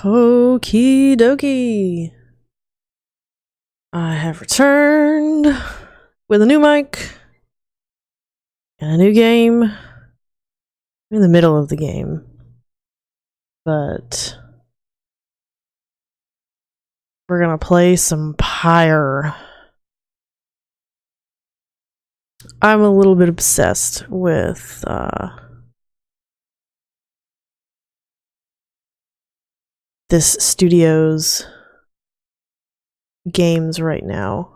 Okie dokie. I have returned with a new mic and a new game. I'm in the middle of the game, but we're gonna play some Pyre. I'm a little bit obsessed with this studio's games right now.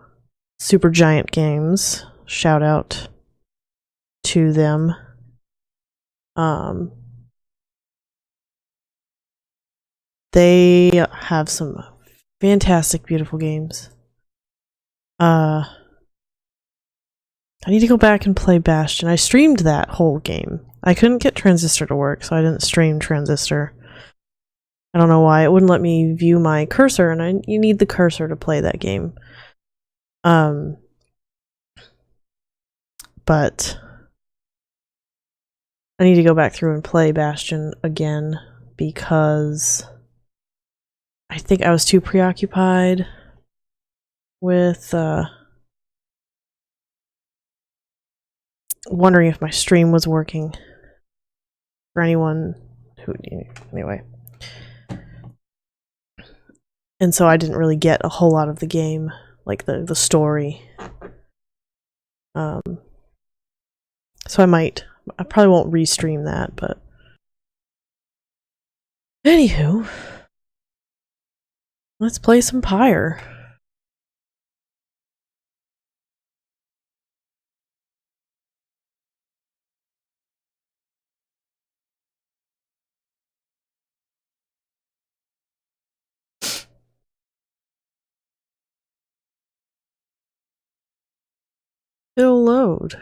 Super Giant Games. Shout out to them. They have some fantastic, beautiful games. I need to go back and play Bastion. I streamed that whole game. I couldn't get Transistor to work, so I didn't stream Transistor. I don't know why. It wouldn't let me view my cursor, and you need the cursor to play that game. But I need to go back through and play Bastion again because I think I was too preoccupied with wondering if my stream was working for anyone who anyway. And so I didn't really get a whole lot of the game, like the story. So I probably won't restream that, but anywho, let's play some Pyre. It'll load.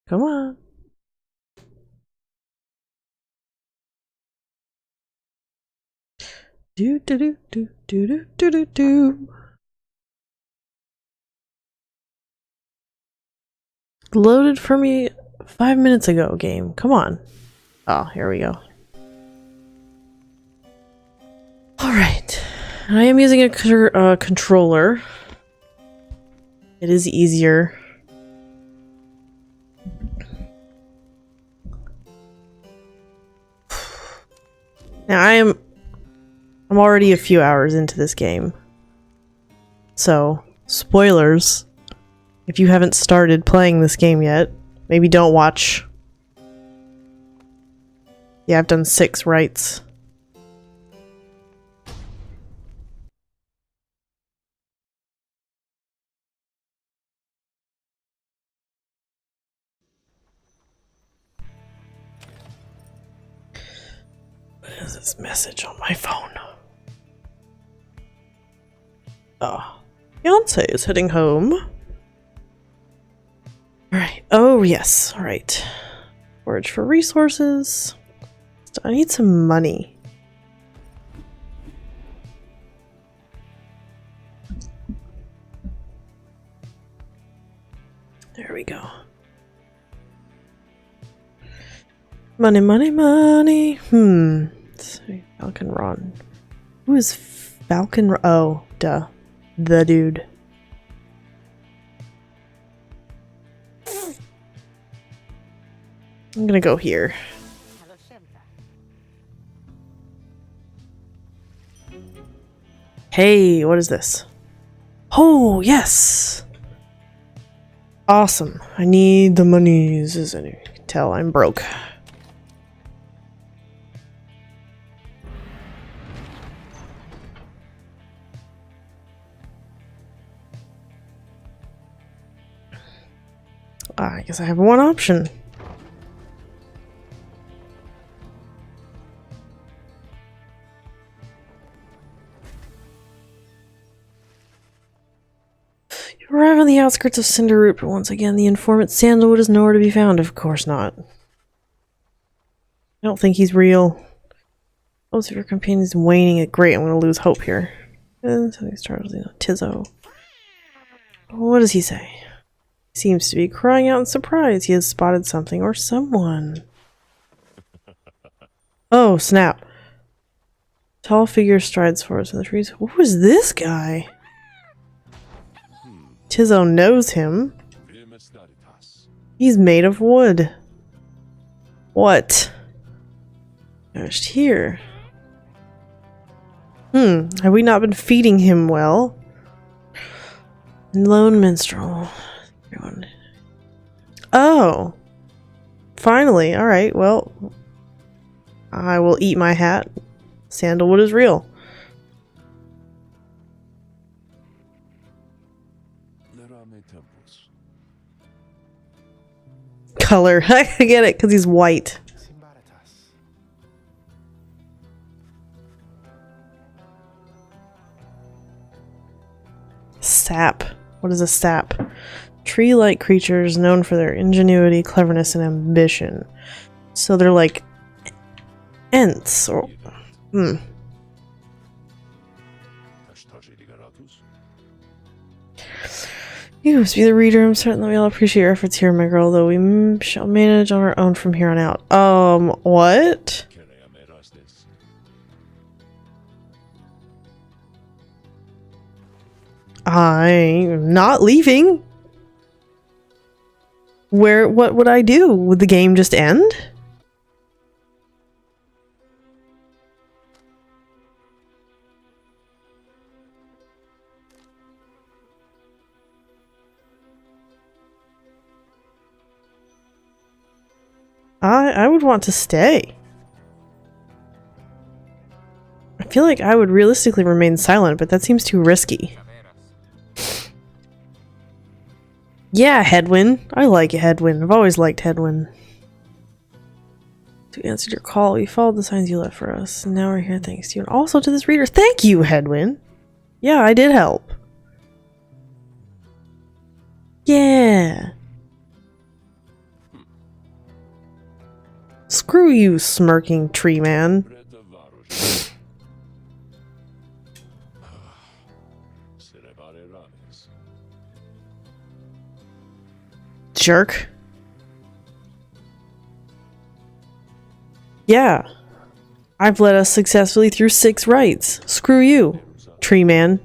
Come on. Do do do do do do do do do. Loaded for me 5 minutes ago, game. Come on. Oh, here we go. Alright. I am using a controller. It is easier. Now I'm already a few hours into this game. So, spoilers. If you haven't started playing this game yet, maybe don't watch. Yeah, I've done 6 rites. What is this message on my phone? Oh, fiance is heading home. Alright, oh yes, alright. Forage for resources. I need some money. There we go. Money, money, money. Let's see. Falcon Ron. Who is Falcon? Oh, duh. The dude. I'm gonna go here. Hey, what is this? Oh, yes! Awesome. I need the monies, as you can tell, I'm broke. I guess I have one option. You arrive on the outskirts of Cinderroot, but once again the informant Sandalwood is nowhere to be found. Of course not. I don't think he's real. Most of your companions waning. Great, I'm going to lose hope here. And so he starts, Tizzo. What does he say? Seems to be crying out in surprise. He has spotted something or someone. Oh, snap. Tall figure strides forward in the trees. Who is this guy? Tizo knows him. He's made of wood. What? Just here. Have we not been feeding him well? Lone minstrel. Everyone. Oh. Finally. Alright, well. I will eat my hat. Sandalwood is real. Color. I get it, because he's white. Sap. What is a sap? Tree-like creatures known for their ingenuity, cleverness, and ambition. So they're like ants, or You must be the reader. I'm certain that we all appreciate your efforts here, my girl, though we shall manage on our own from here on out. What? I'm not leaving. What would I do? Would the game just end? I would want to stay. I feel like I would realistically remain silent, but that seems too risky. Yeah, Headwind. I like Headwind. I've always liked Headwind. To answer your call, we followed the signs you left for us. And now we're here thanks to you. And also to this reader. Thank you, Headwind. Yeah, I did help. Yeah. Screw you, smirking tree man. Jerk. Yeah. I've led us successfully through 6 rites. Screw you, tree man.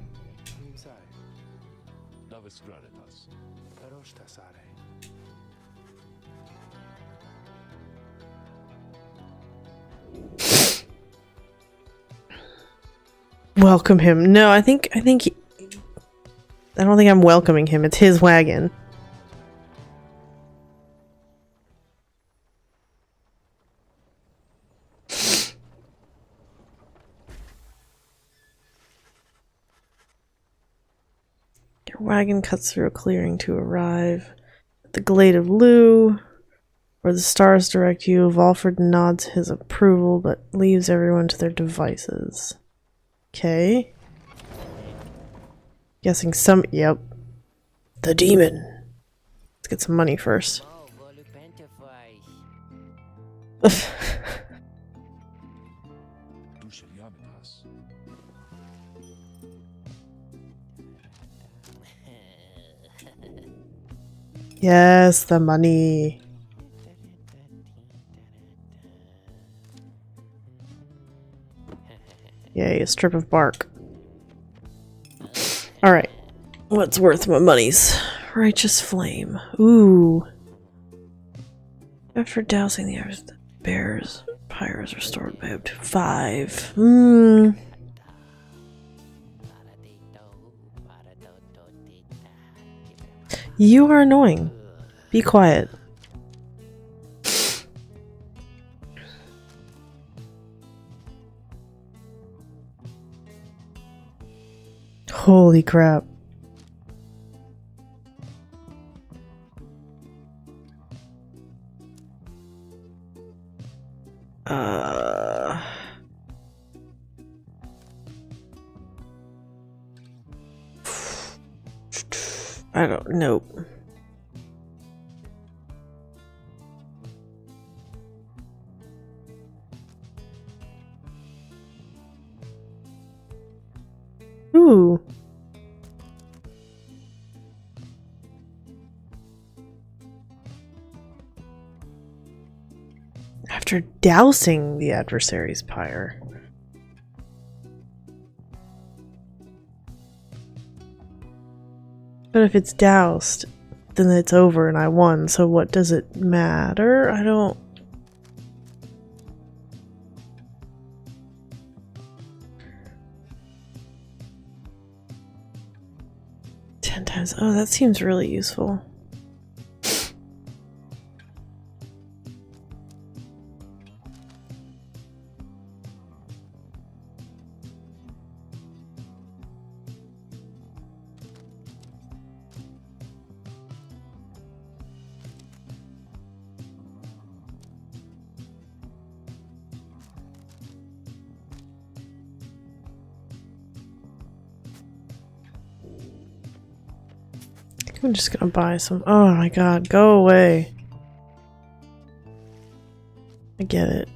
Welcome him. No, I don't think I'm welcoming him. It's his wagon. Your wagon cuts through a clearing to arrive at the Glade of Lou, where the stars direct you. Volford nods his approval, but leaves everyone to their devices. Okay. Guessing yep. The demon. Let's get some money first. Yes, the money. Yay, a strip of bark. Alright. What's worth my money's? Righteous flame. Ooh. After dousing the air, the bear's Pyre is restored by up to 5. You are annoying. Be quiet. Holy crap. I don't know. Ooh. After dousing the adversary's pyre. But if it's doused, then it's over and I won, so what does it matter? I don't... Times. Oh, that seems really useful. I'm just gonna buy some. Oh my god, go away. I get it.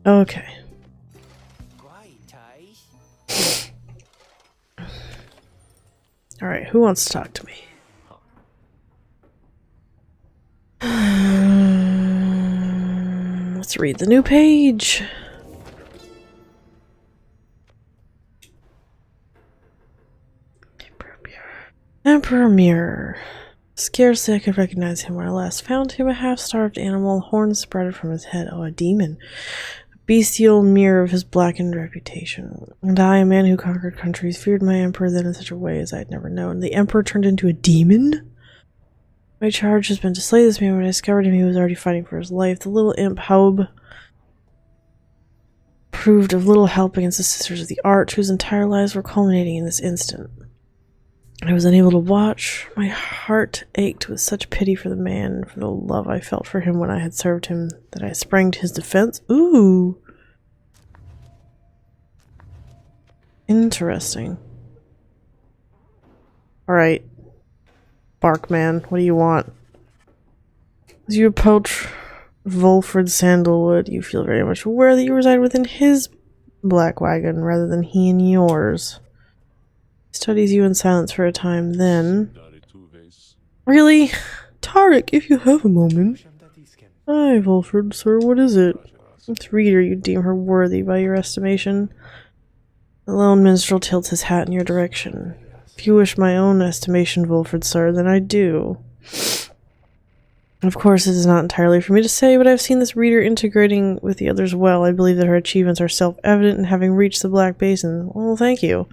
Okay. Alright, who wants to talk to me? Let's read the new page. Emperor Mirror. Scarcely I could recognize him when I last found him, a half-starved animal, horns sprouted from his head. Oh, a demon. Bestial mirror of his blackened reputation. And I, a man who conquered countries, feared my emperor then in such a way as I had never known. The emperor turned into a demon? My charge has been to slay this man. When I discovered him, he was already fighting for his life. The little imp Haub proved of little help against the Sisters of the Arch, whose entire lives were culminating in this instant. I was unable to watch. My heart ached with such pity for the man and for the love I felt for him when I had served him that I sprang to his defense. Ooh. Interesting. Alright. Barkman, what do you want? As you approach Volfred Sandalwood, you feel very much aware that you reside within his black wagon rather than he in yours. He studies you in silence for a time, then... Really? Tarek, if you have a moment. Hi, Volfred, sir, what is it? It's Reader, you deem her worthy by your estimation. The lone minstrel tilts his hat in your direction. If you wish my own estimation, Volfred, sir, then I do. Of course, it is not entirely for me to say, but I've seen this Reader integrating with the others well. I believe that her achievements are self-evident in having reached the Black Basin. Well, thank you.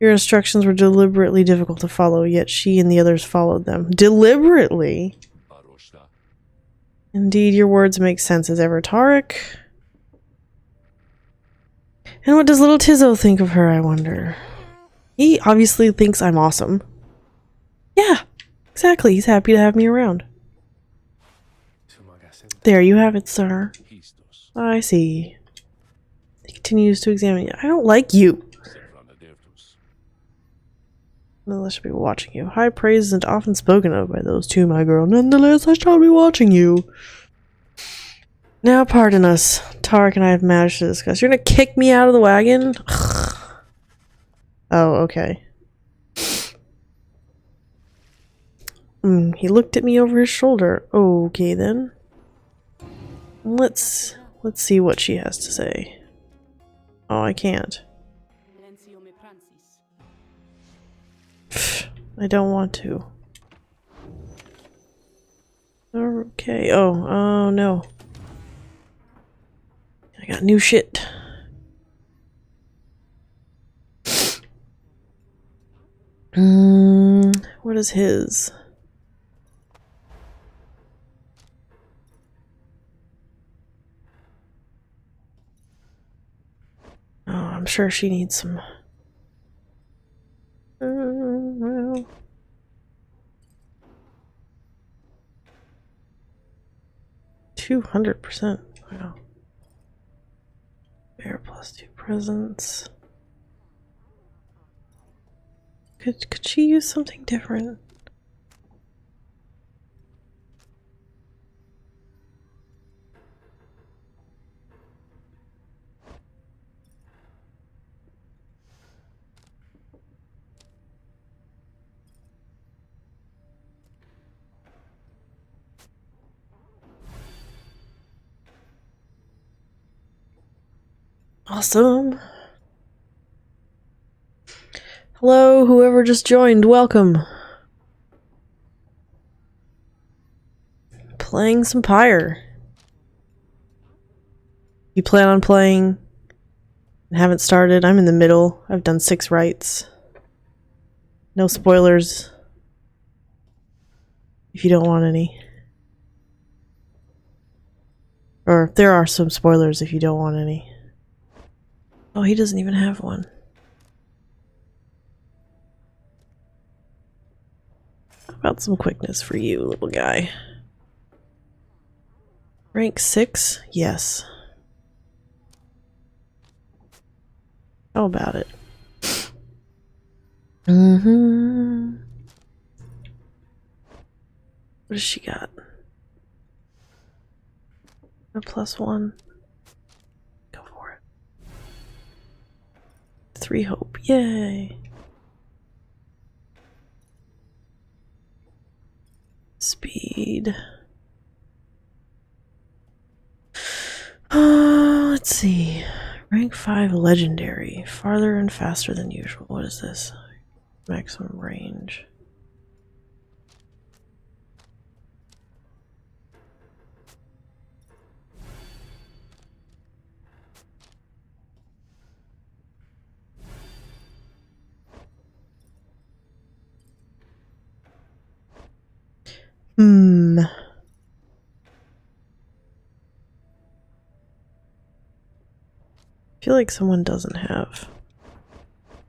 Your instructions were deliberately difficult to follow, yet she and the others followed them. Deliberately? Indeed, your words make sense as ever, Tarek. And what does little Tizzo think of her, I wonder? He obviously thinks I'm awesome. Yeah, exactly. He's happy to have me around. There you have it, sir. I see. He continues to examine you. I don't like you. Nonetheless, I shall be watching you. High praise isn't often spoken of by those two, my girl. Nonetheless, I shall be watching you. Now pardon us. Tarek and I have managed to discuss. You're gonna kick me out of the wagon? Oh, okay. He looked at me over his shoulder. Okay then. Let's see what she has to say. Oh, I can't. I don't want to. Okay. Oh no. I got new shit. What is his? Oh, I'm sure she needs some. Well. 200%. Wow. Bear +2 presence. Could she use something different? Awesome. Hello, whoever just joined, welcome. Playing some Pyre. You plan on playing and haven't started? I'm in the middle. I've done 6 rites. No spoilers. If you don't want any. Or there are some spoilers if you don't want any. Oh, he doesn't even have one. How about some quickness for you, little guy? Rank 6? Yes. How about it? What does she got? A +1. Go for it. 3 hope. Yay! Speed. Let's see. Rank 5 legendary. Farther and faster than usual. What is this? Maximum range. I feel like someone doesn't have.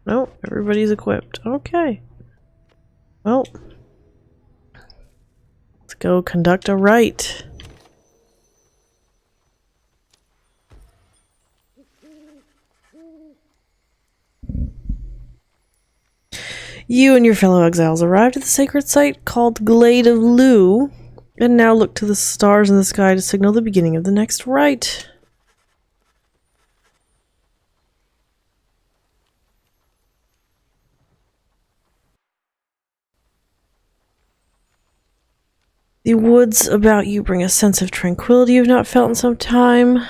Nope, everybody's equipped. Okay. Well, let's go conduct a rite. You and your fellow exiles arrived at the sacred site called Glade of Lu, and now look to the stars in the sky to signal the beginning of the next rite. The woods about you bring a sense of tranquility you've not felt in some time.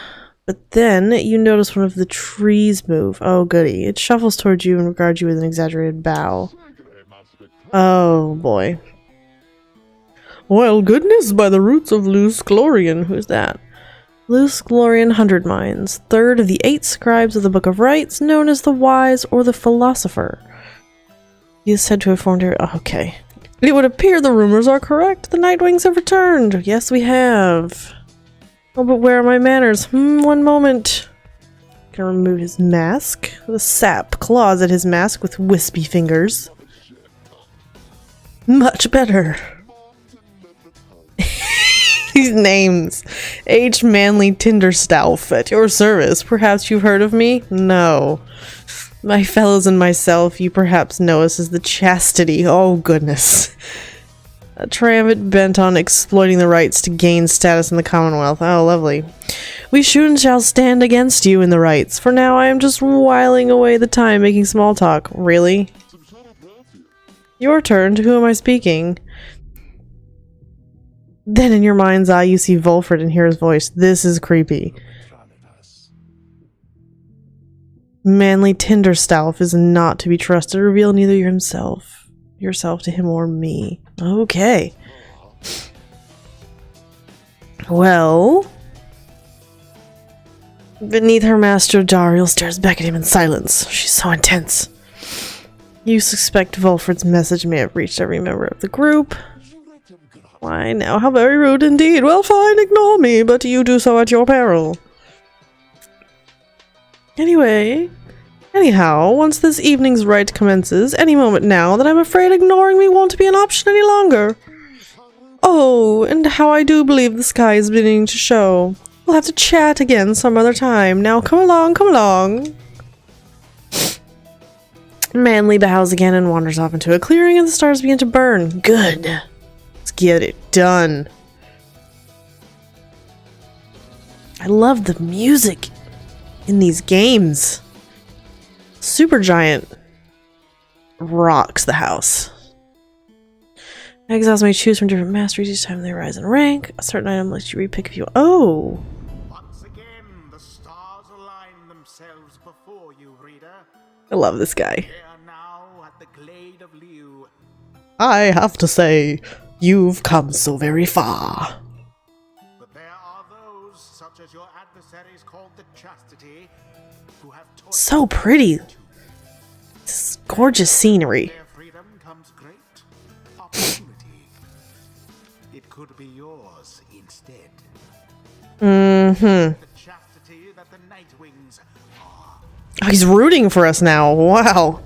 But then you notice one of the trees move. Oh goody. It shuffles towards you and regards you with an exaggerated bow. Oh boy. Well, goodness, by the roots of Luce Glorian. Who's that? Luce Glorian 100 Minds, 3rd of the 8 scribes of the Book of Rites, known as the Wise or the Philosopher. He is said to have formed her. Okay. It would appear the rumors are correct. The Nightwings have returned. Yes, we have. Oh, but where are my manners? One moment. Gonna remove his mask. The sap claws at his mask with wispy fingers. Much better. These names. H. Manly Tinderstauf at your service. Perhaps you've heard of me? No. My fellows and myself, you perhaps know us as the Chastity. Oh, goodness. A triumvirate bent on exploiting the rights to gain status in the Commonwealth. Oh, lovely. We soon shall stand against you in the rights. For now, I am just whiling away the time making small talk. Really? Your turn. To whom am I speaking? Then in your mind's eye, you see Volfred and hear his voice. This is creepy. Manly Tinderstaff is not to be trusted. Reveal neither yourself to him or me. Okay. Well... Beneath her master, Dariel stares back at him in silence. She's so intense. You suspect Volfred's message may have reached every member of the group. Why now? How very rude indeed. Well, fine, ignore me, but you do so at your peril. Anyhow, once this evening's rite commences, any moment now, then I'm afraid ignoring me won't be an option any longer. Oh, and how I do believe the sky is beginning to show. We'll have to chat again some other time. Now come along, come along. Manly bows again and wanders off into a clearing, and the stars begin to burn. Good. Let's get it done. I love the music in these games. Supergiant rocks the house. Exiles may choose from different masteries each time they rise in rank. A certain item lets you repick if you... Oh! Once again, the stars align themselves before you, reader. I love this guy. They are now at the glade of Liu. I have to say, you've come so very far. But there are those, such as your adversaries called the Chastity, who have so pretty. This is gorgeous scenery. Their freedom comes great opportunity. It could be yours instead. Mm-hmm. The chastity that the Nightwings are. Oh, he's rooting for us now. Wow.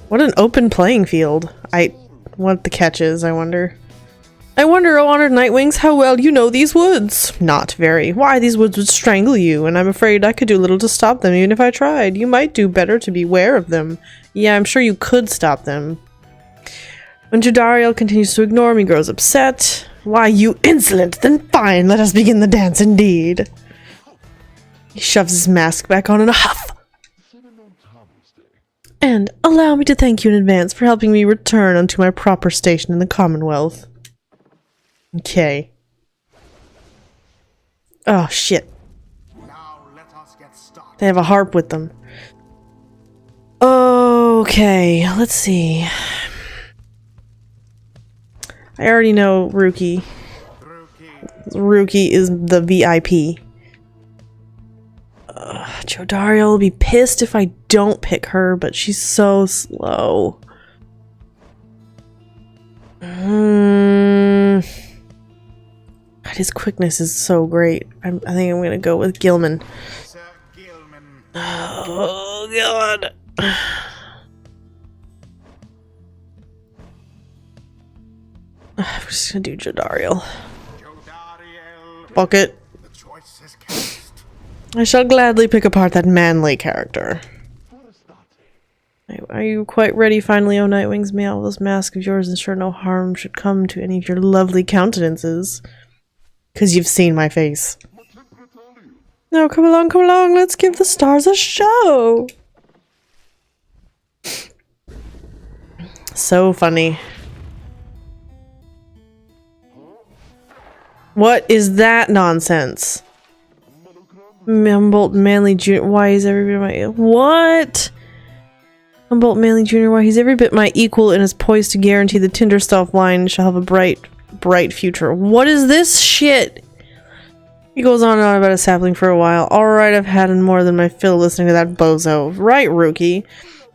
What an open playing field. What the catch is, I wonder. I wonder, O honored Nightwings, how well you know these woods. Not very. Why, these woods would strangle you, and I'm afraid I could do little to stop them, even if I tried. You might do better to beware of them. Yeah, I'm sure you could stop them. When Jodariel continues to ignore me, grows upset. Why, you insolent! Then fine, let us begin the dance indeed. He shoves his mask back on in a huff. And allow me to thank you in advance for helping me return unto my proper station in the Commonwealth. Okay. Oh, shit. Now let us get started. They have a harp with them. Okay, let's see. I already know Ruki. Ruki is the VIP. Jodariel will be pissed if I don't pick her, but she's so slow. God, his quickness is so great. I think I'm gonna go with Gilman. Sir Gilman. Oh god. I'm just gonna do Jodariel. Jodariel. Fuck it. The choice is cast. I shall gladly pick apart that manly character. Are you quite ready finally, O Nightwings? May all those masks of yours ensure no harm should come to any of your lovely countenances. Because you've seen my face. Now come along, let's give the stars a show! So funny. What is that nonsense? Humboldt Manley Jr. Why is every bit my... What? Humboldt Manley Jr. Why he's every bit my equal and is poised to guarantee the Tinderstaff line shall have a bright future. What is this shit? He goes on and on about a sapling for a while. Alright, I've had more than my fill listening to that bozo. Right, Rookie.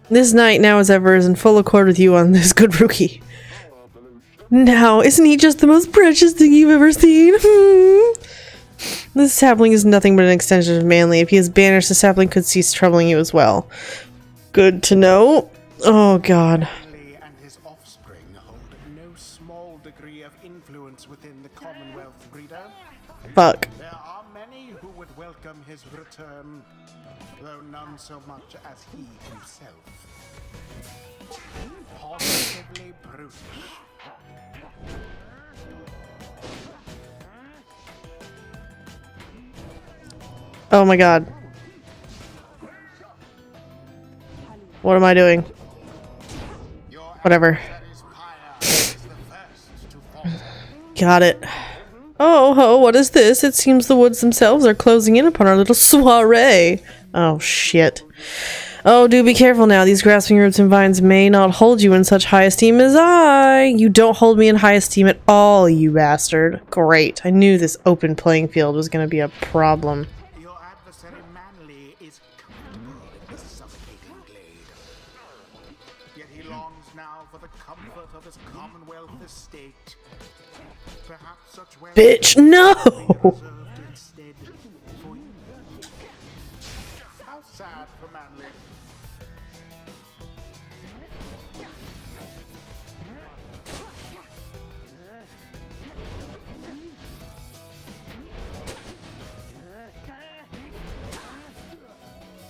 This night, now as ever, is in full accord with you on this, good Rookie. Now, isn't he just the most precious thing you've ever seen? This sapling is nothing but an extension of Manly. If he is banished, the sapling could cease troubling you as well. Good to know. Oh god. Manly and his offspring hold no small degree of influence within the Commonwealth, reader. Fuck. There are many who would welcome his return, though none so much as he himself. Positively brutish. Oh my god. What am I doing? Whatever. Got it. Oh, what is this? It seems the woods themselves are closing in upon our little soiree. Oh, shit. Oh, do be careful now. These grasping roots and vines may not hold you in such high esteem as I. You don't hold me in high esteem at all, you bastard. Great. I knew this open playing field was going to be a problem. Your adversary Manly is comfortable in this suffocating glade. Yet he longs now for the comfort of his Commonwealth estate. Perhaps such wealth Bitch, no! reserved instead for you. How sad for Manly.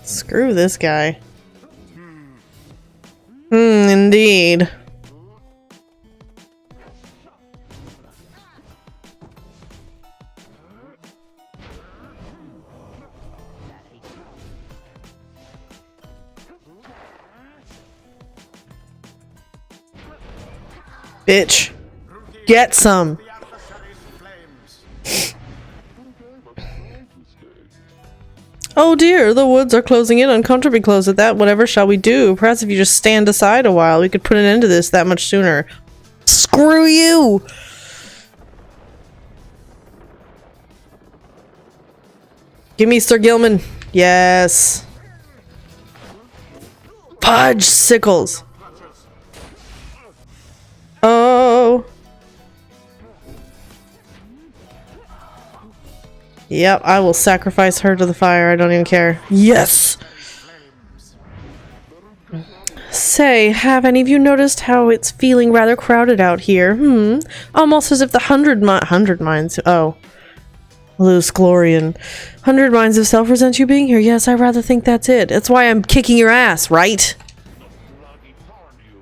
Screw this guy. Indeed. Bitch. Get some. The adversary's flames. Oh dear, the woods are closing in uncomfortably close at that. Whatever shall we do? Perhaps if you just stand aside a while, we could put an end to this that much sooner. Screw you! Give me Sir Gilman. Yes. Fudge sickles. Oh. Yep, I will sacrifice her to the fire. I don't even care. Yes! Say, have any of you noticed how it's feeling rather crowded out here? Almost as if the hundred mines. Oh. Loose Glorian. 100 mines of self resent you being here. Yes, I rather think that's it. That's why I'm kicking your ass, right?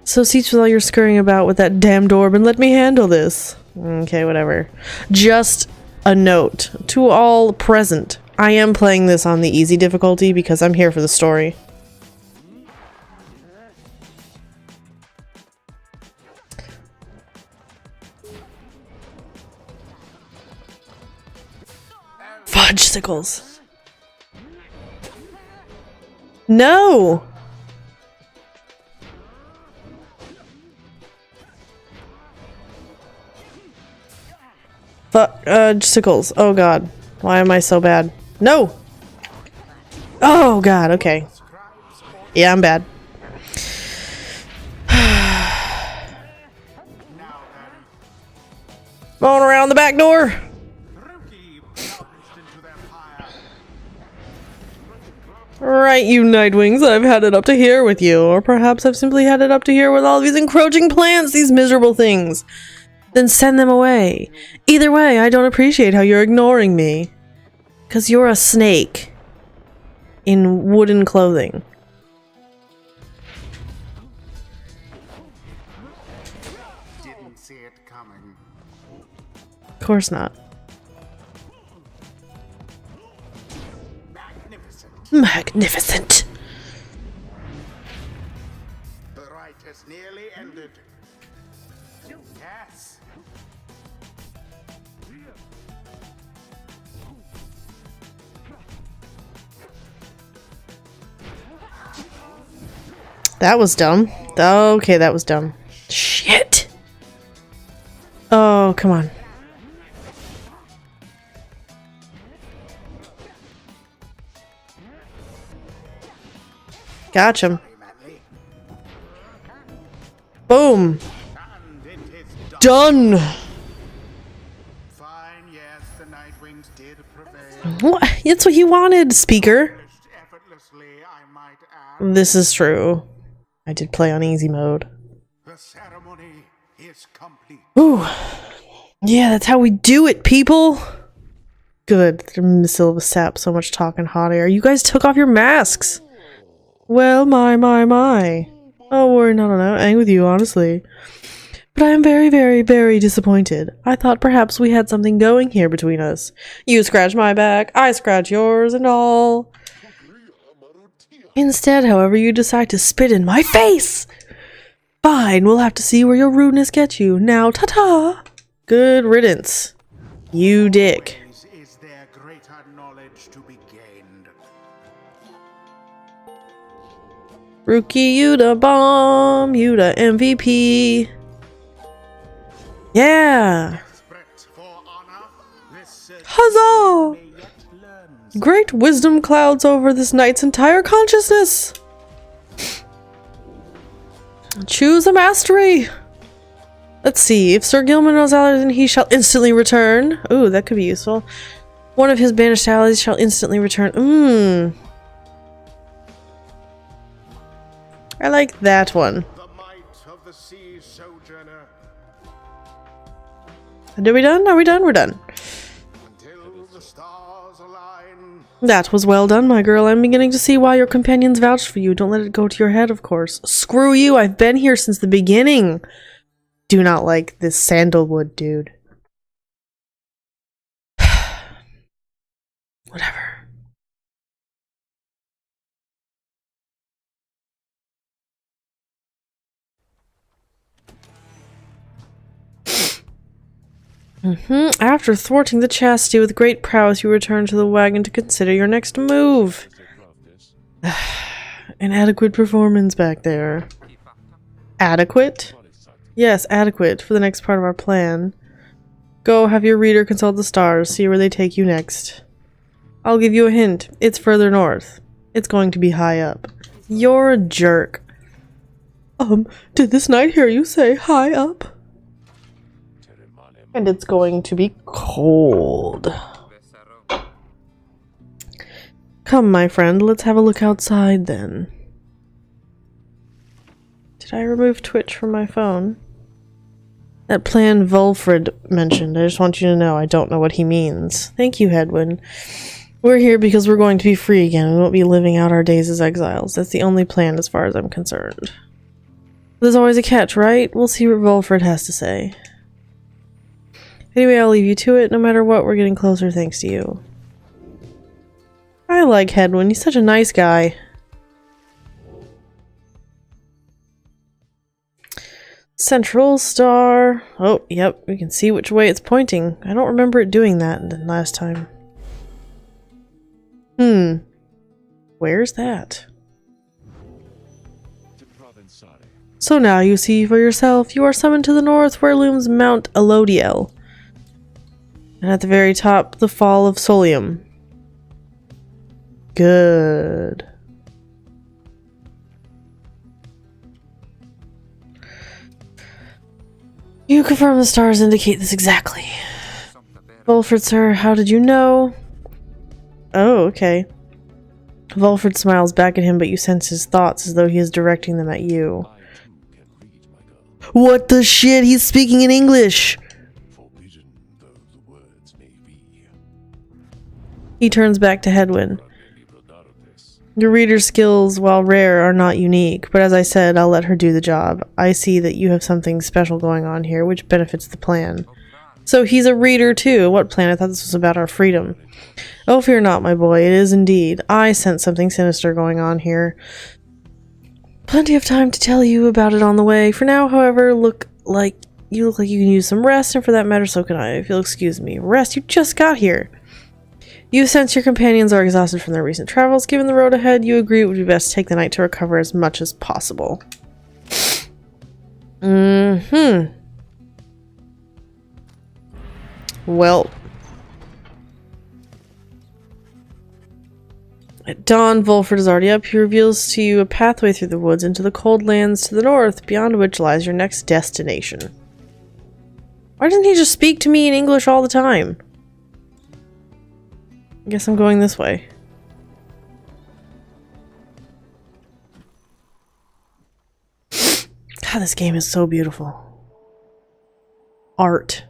So cease with all your scurrying about with that damned orb and let me handle this. Okay, whatever. Just a note to all present. I am playing this on the easy difficulty because I'm here for the story. Fudgesicles. No! Sickles. Oh god. Why am I so bad? No! Oh god, okay. Yeah, I'm bad. Going around the back door! Right, you Nightwings, I've had it up to here with you. Or perhaps I've simply had it up to here with all these encroaching plants, these miserable things. Then send them away. Either way, I don't appreciate how you're ignoring me. 'Cause you're a snake. In wooden clothing. Didn't see it coming. Of course not. Magnificent. Magnificent! The Rite has nearly ended. Yes. That was dumb. Okay, that was dumb. Shit! Oh, come on. Gotcha. Boom! And it is Done! fine. Yes, the Nightwings did prevail. What? It's what you wanted, speaker. Effortlessly, I might add. This is true. I did play on easy mode. The ceremony is complete. Ooh. Yeah, that's how we do it, people! Good. The missile of a sap, so much talking hot air. You guys took off your masks! Well, my. Oh, we're not on anything with you, honestly. But I am very, very, very disappointed. I thought perhaps we had something going here between us. You scratch my back, I scratch yours and all. Instead, however, you decide to spit in my face! Fine, we'll have to see where your rudeness gets you. Now, ta-ta! Good riddance. You dick. Always is there greater knowledge to be gained. Rookie, you the bomb, you the MVP. Yeah! Desperate for honor, this Huzzah! may yet learn. Great wisdom clouds over this knight's entire consciousness. Choose a mastery. Let's see. If Sir Gilman knows allies, then he shall instantly return. Ooh, that could be useful. One of his banished allies shall instantly return. I like that one. The might of the sea sojourner Are we done? Are we done? We're done. until the stars align. That was well done, my girl. I'm beginning to see why your companions vouched for you. Don't let it go to your head, of course. Screw you. I've been here since the beginning. Do not like this sandalwood dude. Whatever. After thwarting the chastity with great prowess, you return to the wagon to consider your next move. Inadequate performance back there. Adequate? Yes, adequate for the next part of our plan. Go have your reader consult the stars, see where they take you next. I'll give you a hint. It's further north. It's going to be high up. You're a jerk. Did this knight hear you say high up? And it's going to be cold. Come, my friend, let's have a look outside then. Did I remove Twitch from my phone? That plan Vulfrid mentioned. I just want you to know I don't know what he means. Thank you, Hedwyn. We're here because we're going to be free again. We won't be living out our days as exiles. That's the only plan as far as I'm concerned. There's always a catch, right? We'll see what Vulfrid has to say. Anyway, I'll leave you to it. No matter what, we're getting closer thanks to you. I like Hedwyn. He's such a nice guy. Central star. Oh, yep. We can see which way it's pointing. I don't remember it doing that the last time. Where's that? So now you see for yourself. You are summoned to the north where looms Mount Elodiel. And at the very top, the fall of Solium. Good. You confirm the stars indicate this exactly. Vulfrid, sir, how did you know? Oh, okay. Vulfrid smiles back at him, but you sense his thoughts as though he is directing them at you. What the shit? He's speaking in English! He turns back to Hedwyn. Your reader's skills, while rare, are not unique, but as I said, I'll let her do the job. I see that you have something special going on here, which benefits the plan. So he's a reader too. What plan? I thought this was about our freedom. Oh, fear not, my boy. It is indeed. I sense something sinister going on here. Plenty of time to tell you about it on the way. For now, however, you look like you can use some rest, and for that matter, so can I, if you'll excuse me. Rest? You just got here. You sense your companions are exhausted from their recent travels. Given the road ahead, you agree it would be best to take the night to recover as much as possible. Well. At dawn, Vulfrid is already up. He reveals to you a pathway through the woods into the cold lands to the north, beyond which lies your next destination. Why doesn't he just speak to me in English all the time? I guess I'm going this way. God, this game is so beautiful. Art.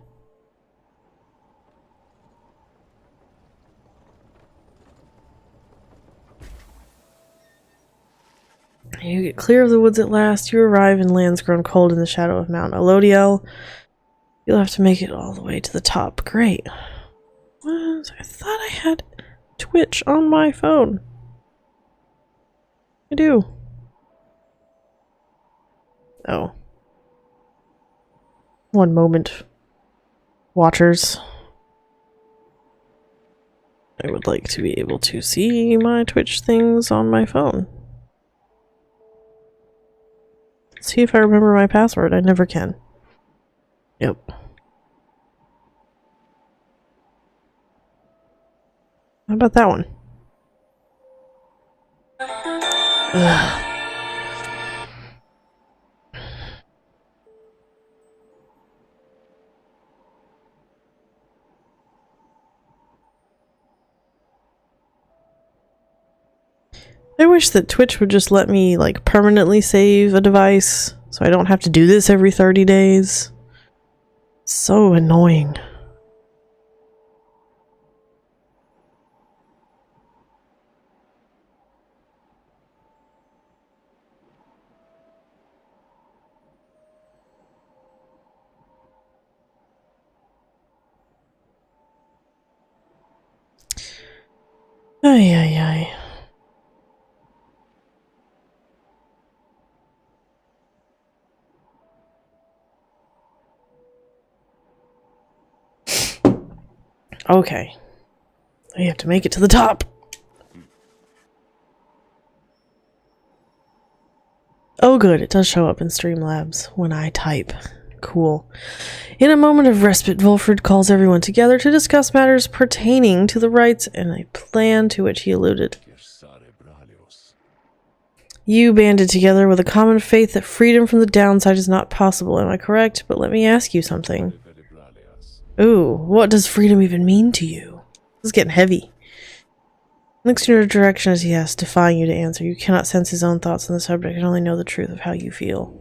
You get clear of the woods at last. You arrive in lands grown cold in the shadow of Mount Elodiel. You'll have to make it all the way to the top. Great. What? I thought I had Twitch on my phone. I do. Oh. One moment, watchers. I would like to be able to see my Twitch things on my phone. See if I remember my password. I never can. Yep. How about that one? Ugh. I wish that Twitch would just let me, like, permanently save a device so I don't have to do this every 30 days. So annoying. Ay, ay, ay. Okay. I have to make it to the top. Oh good, it does show up in Streamlabs when I type. Cool. In a moment of respite, Volfred calls everyone together to discuss matters pertaining to the rites and a plan to which he alluded. You banded together with a common faith that freedom from the downside is not possible, am I correct? But let me ask you something. Ooh, what does freedom even mean to you? This is getting heavy. Looks in your direction as he asks, defying you to answer. You cannot sense his own thoughts on the subject and only know the truth of how you feel.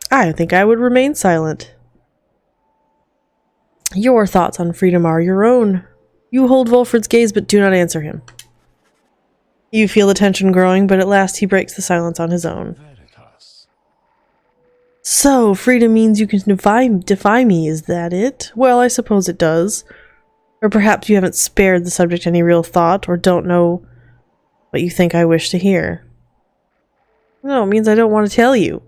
I think I would remain silent. Your thoughts on freedom are your own. You hold Volfred's gaze, but do not answer him. You feel the tension growing, but at last he breaks the silence on his own. So, freedom means you can defy me, is that it? Well, I suppose it does. Or perhaps you haven't spared the subject any real thought, or don't know what you think I wish to hear. No, it means I don't want to tell you.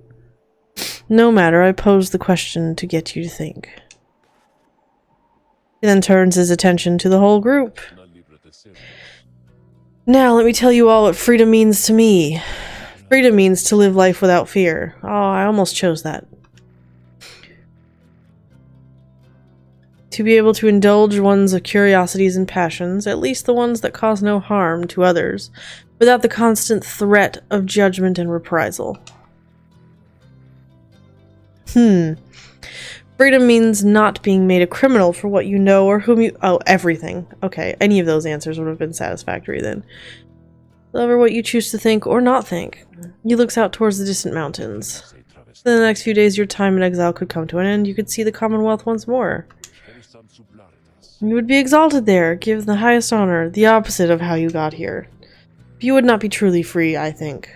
No matter, I posed the question to get you to think. He then turns his attention to the whole group. Now, let me tell you all what freedom means to me. Freedom means to live life without fear. Oh, I almost chose that. To be able to indulge one's curiosities and passions, at least the ones that cause no harm to others, without the constant threat of judgment and reprisal. Freedom means not being made a criminal for what you know or whom you— oh, everything. Okay, any of those answers would have been satisfactory then. Over what you choose to think or not think. He looks out towards the distant mountains. In the next few days, your time in exile could come to an end. You could see the Commonwealth once more. You would be exalted there, given the highest honor, the opposite of how you got here. You would not be truly free, I think.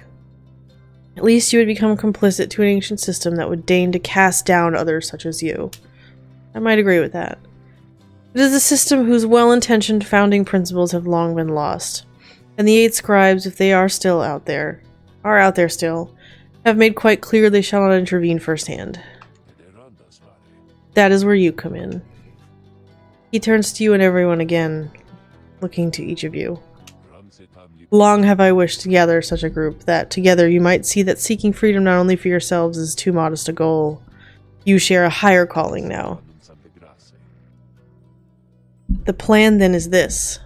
At least you would become complicit to an ancient system that would deign to cast down others such as you. I might agree with that. It is a system whose well-intentioned founding principles have long been lost. And the 8 scribes, if they are out there still, have made quite clear they shall not intervene firsthand. That is where you come in. He turns to you and everyone again, looking to each of you. Long have I wished to gather such a group, that together you might see that seeking freedom not only for yourselves is too modest a goal. You share a higher calling now. The plan then is this.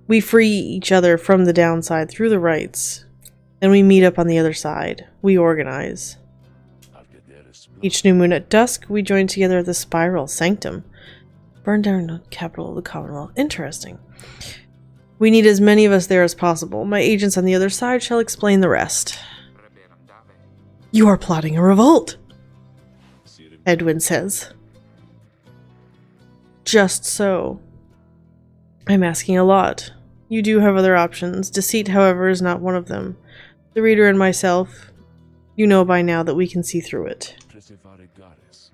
We free each other from the downside through the rites. Then we meet up on the other side. We organize. Each new moon at dusk, we join together at the Spiral Sanctum. Burn down the capital of the Commonwealth. Interesting. We need as many of us there as possible. My agents on the other side shall explain the rest. You are plotting a revolt, Edwin says. Just so. I'm asking a lot. You do have other options. Deceit, however, is not one of them. The reader and myself, you know by now that we can see through it.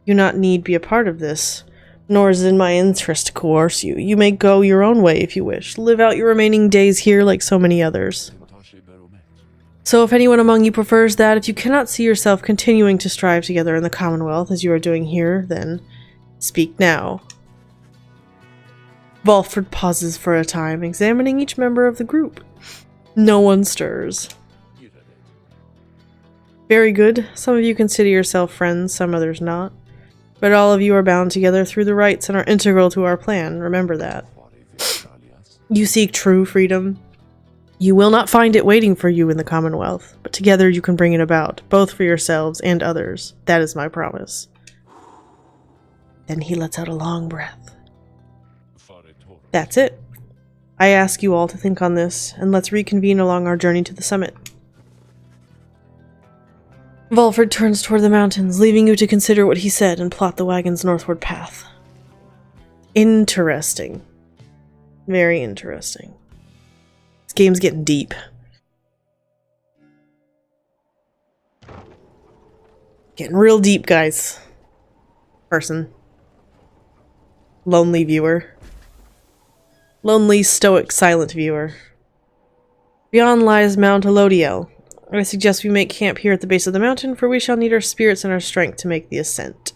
You not need be a part of this, nor is it in my interest to coerce you. You may go your own way if you wish. Live out your remaining days here like so many others. So if anyone among you prefers that, if you cannot see yourself continuing to strive together in the Commonwealth as you are doing here, then speak now. Volford pauses for a time, examining each member of the group. No one stirs. Very good. Some of you consider yourself friends, some others not. But all of you are bound together through the rites and are integral to our plan. Remember that. You seek true freedom. You will not find it waiting for you in the Commonwealth, but together you can bring it about, both for yourselves and others. That is my promise. Then he lets out a long breath. That's it. I ask you all to think on this, and let's reconvene along our journey to the summit. Volford turns toward the mountains, leaving you to consider what he said and plot the wagon's northward path. Interesting. Very interesting. This game's getting deep. Getting real deep, guys. Person. Lonely viewer. Lonely, stoic, silent viewer. Beyond lies Mount Elodiel. I suggest we make camp here at the base of the mountain, for we shall need our spirits and our strength to make the ascent.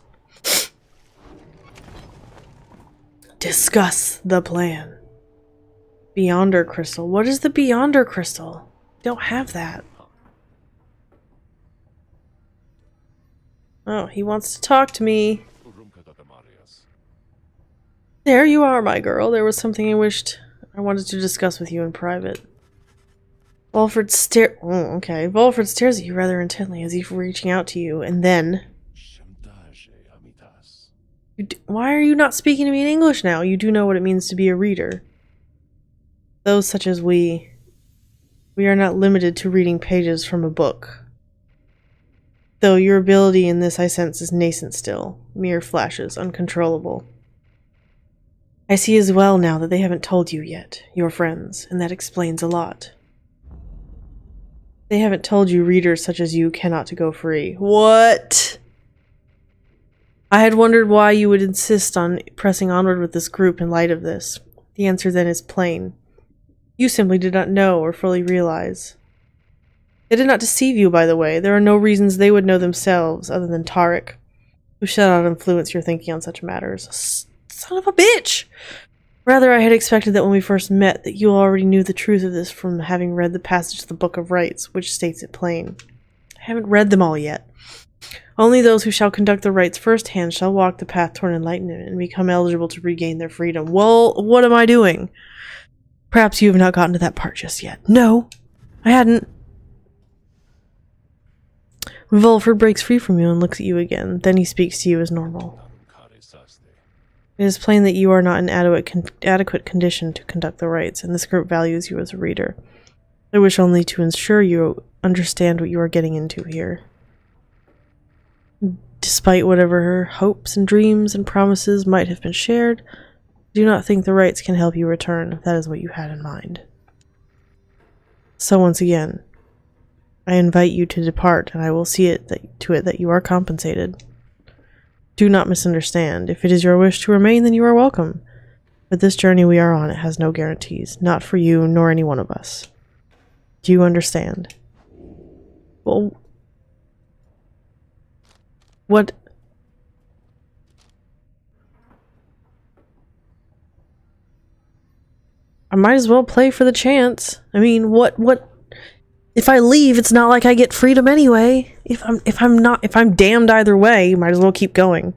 Discuss the plan. Beyonder crystal. What is the Beyonder crystal? Don't have that. Oh, he wants to talk to me. There you are, my girl. There was something I wanted to discuss with you in private. Volford stares at you rather intently as if reaching out to you, and then... Why are you not speaking to me in English now? You do know what it means to be a reader. Those such as we are not limited to reading pages from a book. Though your ability in this I sense is nascent still. Mere flashes, uncontrollable. I see as well now that they haven't told you yet, your friends, and that explains a lot. They haven't told you readers such as you cannot go free. What? I had wondered why you would insist on pressing onward with this group in light of this. The answer then is plain. You simply did not know or fully realize. They did not deceive you, by the way. There are no reasons they would know themselves, other than Tarek, who shall not influence your thinking on such matters. Son of a bitch! Rather, I had expected that when we first met, that you already knew the truth of this from having read the passage of the Book of Rites, which states it plain. I haven't read them all yet. Only those who shall conduct the rites firsthand shall walk the path toward enlightenment and become eligible to regain their freedom. Well, what am I doing? Perhaps you have not gotten to that part just yet. No, I hadn't. Volford breaks free from you and looks at you again. Then he speaks to you as normal. It is plain that you are not in adequate condition to conduct the rites, and this group values you as a reader. I wish only to ensure you understand what you are getting into here. Despite whatever hopes and dreams and promises might have been shared, I do not think the rites can help you return if that is what you had in mind. So once again, I invite you to depart, and I will see to it that you are compensated. Do not misunderstand. If it is your wish to remain, then you are welcome. But this journey we are on, it has no guarantees, not for you nor any one of us. Do you understand? Well, what? I might as well play for the chance. I mean, what? If I leave, it's not like I get freedom anyway. If I'm damned either way, you might as well keep going.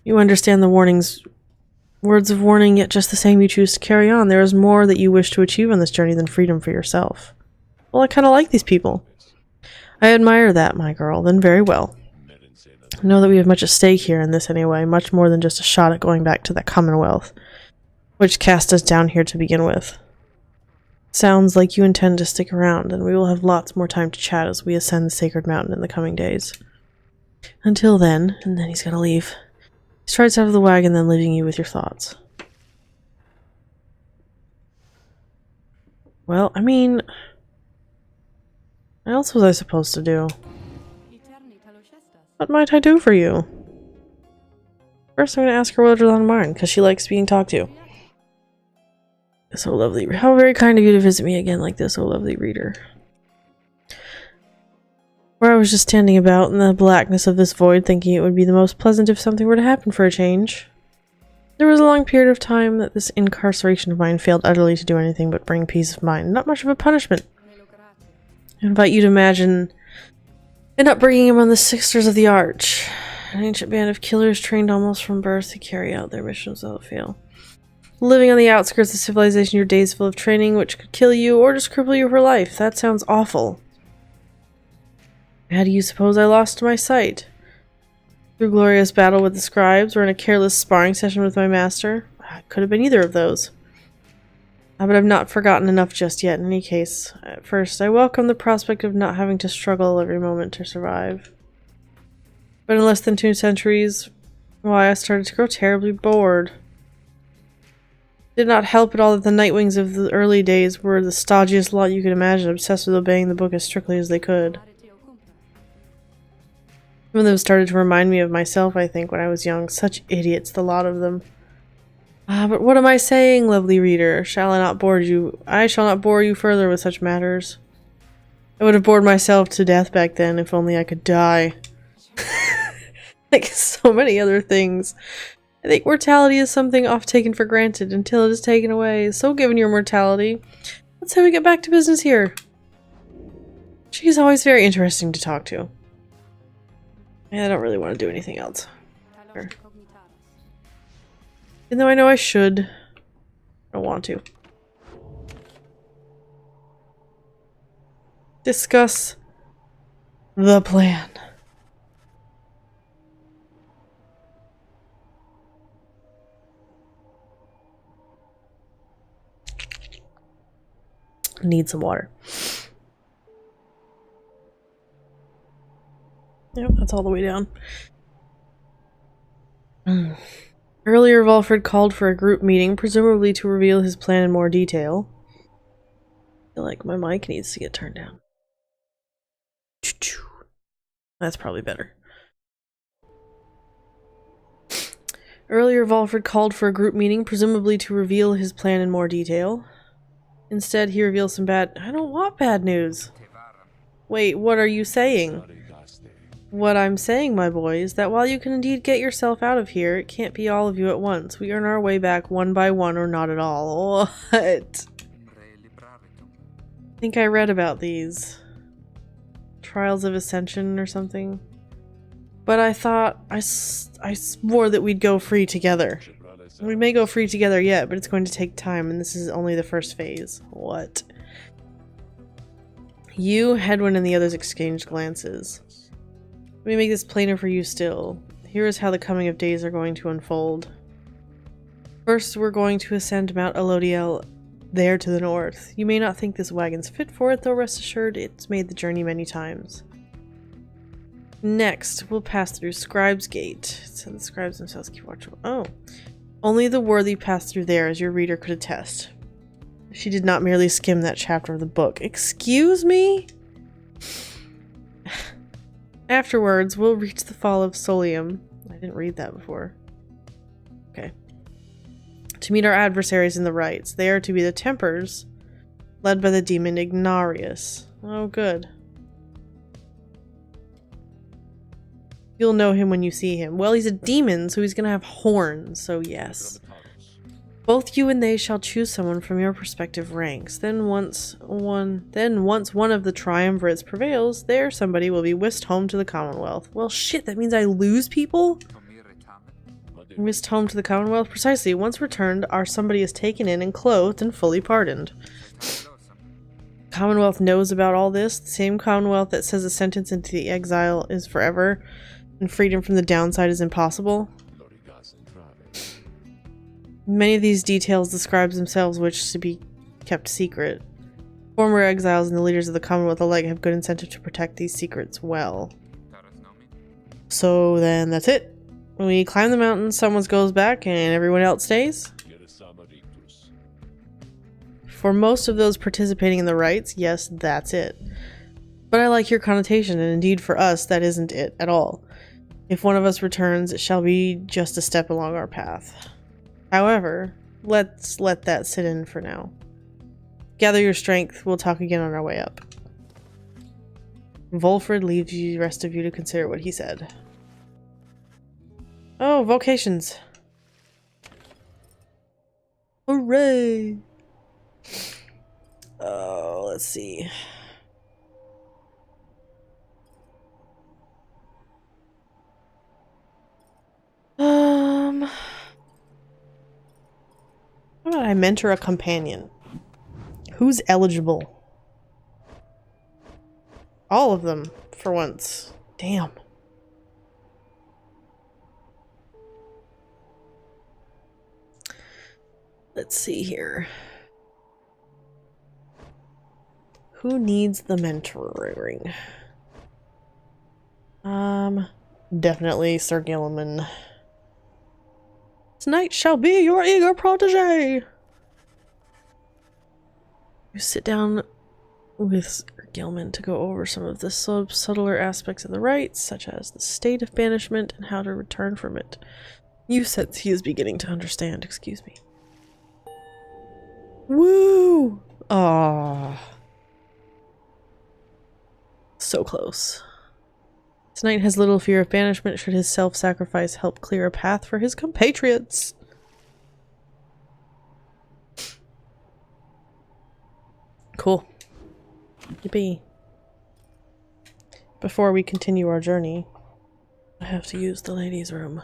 You understand the words of warning, yet just the same you choose to carry on. There is more that you wish to achieve on this journey than freedom for yourself. Well, I kind of like these people. I admire that, my girl. Then very well. I know that we have much at stake here in this anyway, much more than just a shot at going back to that Commonwealth, which cast us down here to begin with. Sounds like you intend to stick around, and we will have lots more time to chat as we ascend the Sacred Mountain in the coming days. Until then, and then he's gonna leave. He strides out of the wagon, then leaving you with your thoughts. Well, I mean, what else was I supposed to do? What might I do for you? First, I'm going to ask her whether on mine, because she likes being talked to. So lovely. How very kind of you to visit me again like this, oh lovely reader. Where I was just standing about in the blackness of this void, thinking it would be the most pleasant if something were to happen for a change. There was a long period of time that this incarceration of mine failed utterly to do anything but bring peace of mind. Not much of a punishment. I invite you to imagine an upbringing among the Sisters of the Arch, an ancient band of killers trained almost from birth to carry out their missions without fail. Living on the outskirts of civilization, your days full of training which could kill you or just cripple you for life. That sounds awful. How do you suppose I lost my sight? Through glorious battle with the scribes, or in a careless sparring session with my master? It could have been either of those. But I've not forgotten enough just yet in any case. At first, I welcome the prospect of not having to struggle every moment to survive. But in less than 2 centuries, why, I started to grow terribly bored. Did not help at all that the Nightwings of the early days were the stodgiest lot you could imagine, obsessed with obeying the book as strictly as they could. Some of them started to remind me of myself, I think, when I was young. Such idiots, the lot of them. But what am I saying, lovely reader? Shall I not bore you? I shall not bore you further with such matters. I would have bored myself to death back then, if only I could die. Like so many other things. I think mortality is something oft taken for granted until it is taken away. So given your mortality, let's say we get back to business here. She's always very interesting to talk to. Yeah, I don't really want to do anything else. Sure. Even though I know I should, I don't want to. Discuss the plan. Need some water. Yep, that's all the way down. Earlier, Volfred called for a group meeting, presumably to reveal his plan in more detail. I feel like my mic needs to get turned down. That's probably better. Earlier, Volfred called for a group meeting, presumably to reveal his plan in more detail. Instead, he reveals some bad— I don't want bad news. Wait, what are you saying? What I'm saying, my boy, is that while you can indeed get yourself out of here, it can't be all of you at once. We earn our way back one by one or not at all. What? I think I read about these. Trials of Ascension or something. But I thought— I swore that we'd go free together. We may go free together yet, but it's going to take time, and this is only the first phase. What? You, Hedwyn, and the others exchanged glances. Let me make this plainer for you still. Here is how the coming of days are going to unfold. First, we're going to ascend Mount Elodiel, there to the north. You may not think this wagon's fit for it, though rest assured it's made the journey many times. Next, we'll pass through Scribe's Gate. So the scribes themselves keep watch. Oh. Only the worthy pass through there, as your reader could attest. She did not merely skim that chapter of the book. Excuse me? Afterwards, we'll reach the fall of Solium. I didn't read that before. Okay. To meet our adversaries in the Rites. They are to be the Tempers, led by the demon Ignarius. Oh, good. You'll know him when you see him. Well, he's a demon, so he's gonna have horns, so yes. Both you and they shall choose someone from your respective ranks. Then once one of the triumvirates prevails, there somebody will be whisked home to the Commonwealth. Well, shit, that means I lose people? Whisked home to the Commonwealth? Precisely. Once returned, our somebody is taken in and clothed and fully pardoned. Commonwealth knows about all this. The same Commonwealth that says a sentence into the exile is forever and freedom from the downside is impossible. Many of these details describe themselves wish to be kept secret. Former exiles and the leaders of the Commonwealth alike have good incentive to protect these secrets well. So then that's it. We climb the mountain, someone goes back, and everyone else stays. For most of those participating in the rites, yes, that's it. But I like your connotation, and indeed for us, that isn't it at all. If one of us returns, it shall be just a step along our path. However, let's let that sit in for now. Gather your strength, we'll talk again on our way up. Volfred leaves the rest of you to consider what he said. Oh, vocations. Hooray! Oh, let's see. How about I mentor a companion? Who's eligible? All of them, for once. Damn. Let's see here. Who needs the mentoring? Definitely Sir Gilliman. Tonight shall be your eager protege. You sit down with Sir Gilliman to go over some of the subtler aspects of the rites, such as the state of banishment and how to return from it. You sense he is beginning to understand. Excuse me. Woo! Ah, so close. This knight has little fear of banishment should his self-sacrifice help clear a path for his compatriots. Cool. Yippee. Before we continue our journey, I have to use the ladies' room.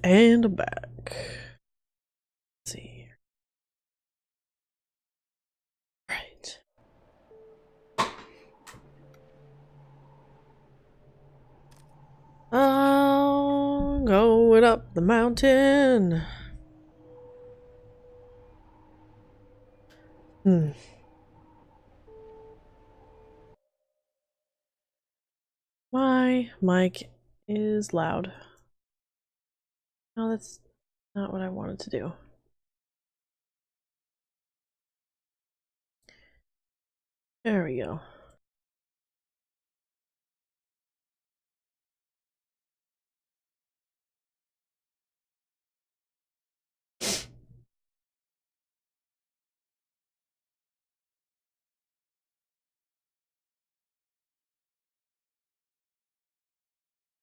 And back. Let's see. Right. Going up the mountain. My mic is loud. No, that's not what I wanted to do. There we go.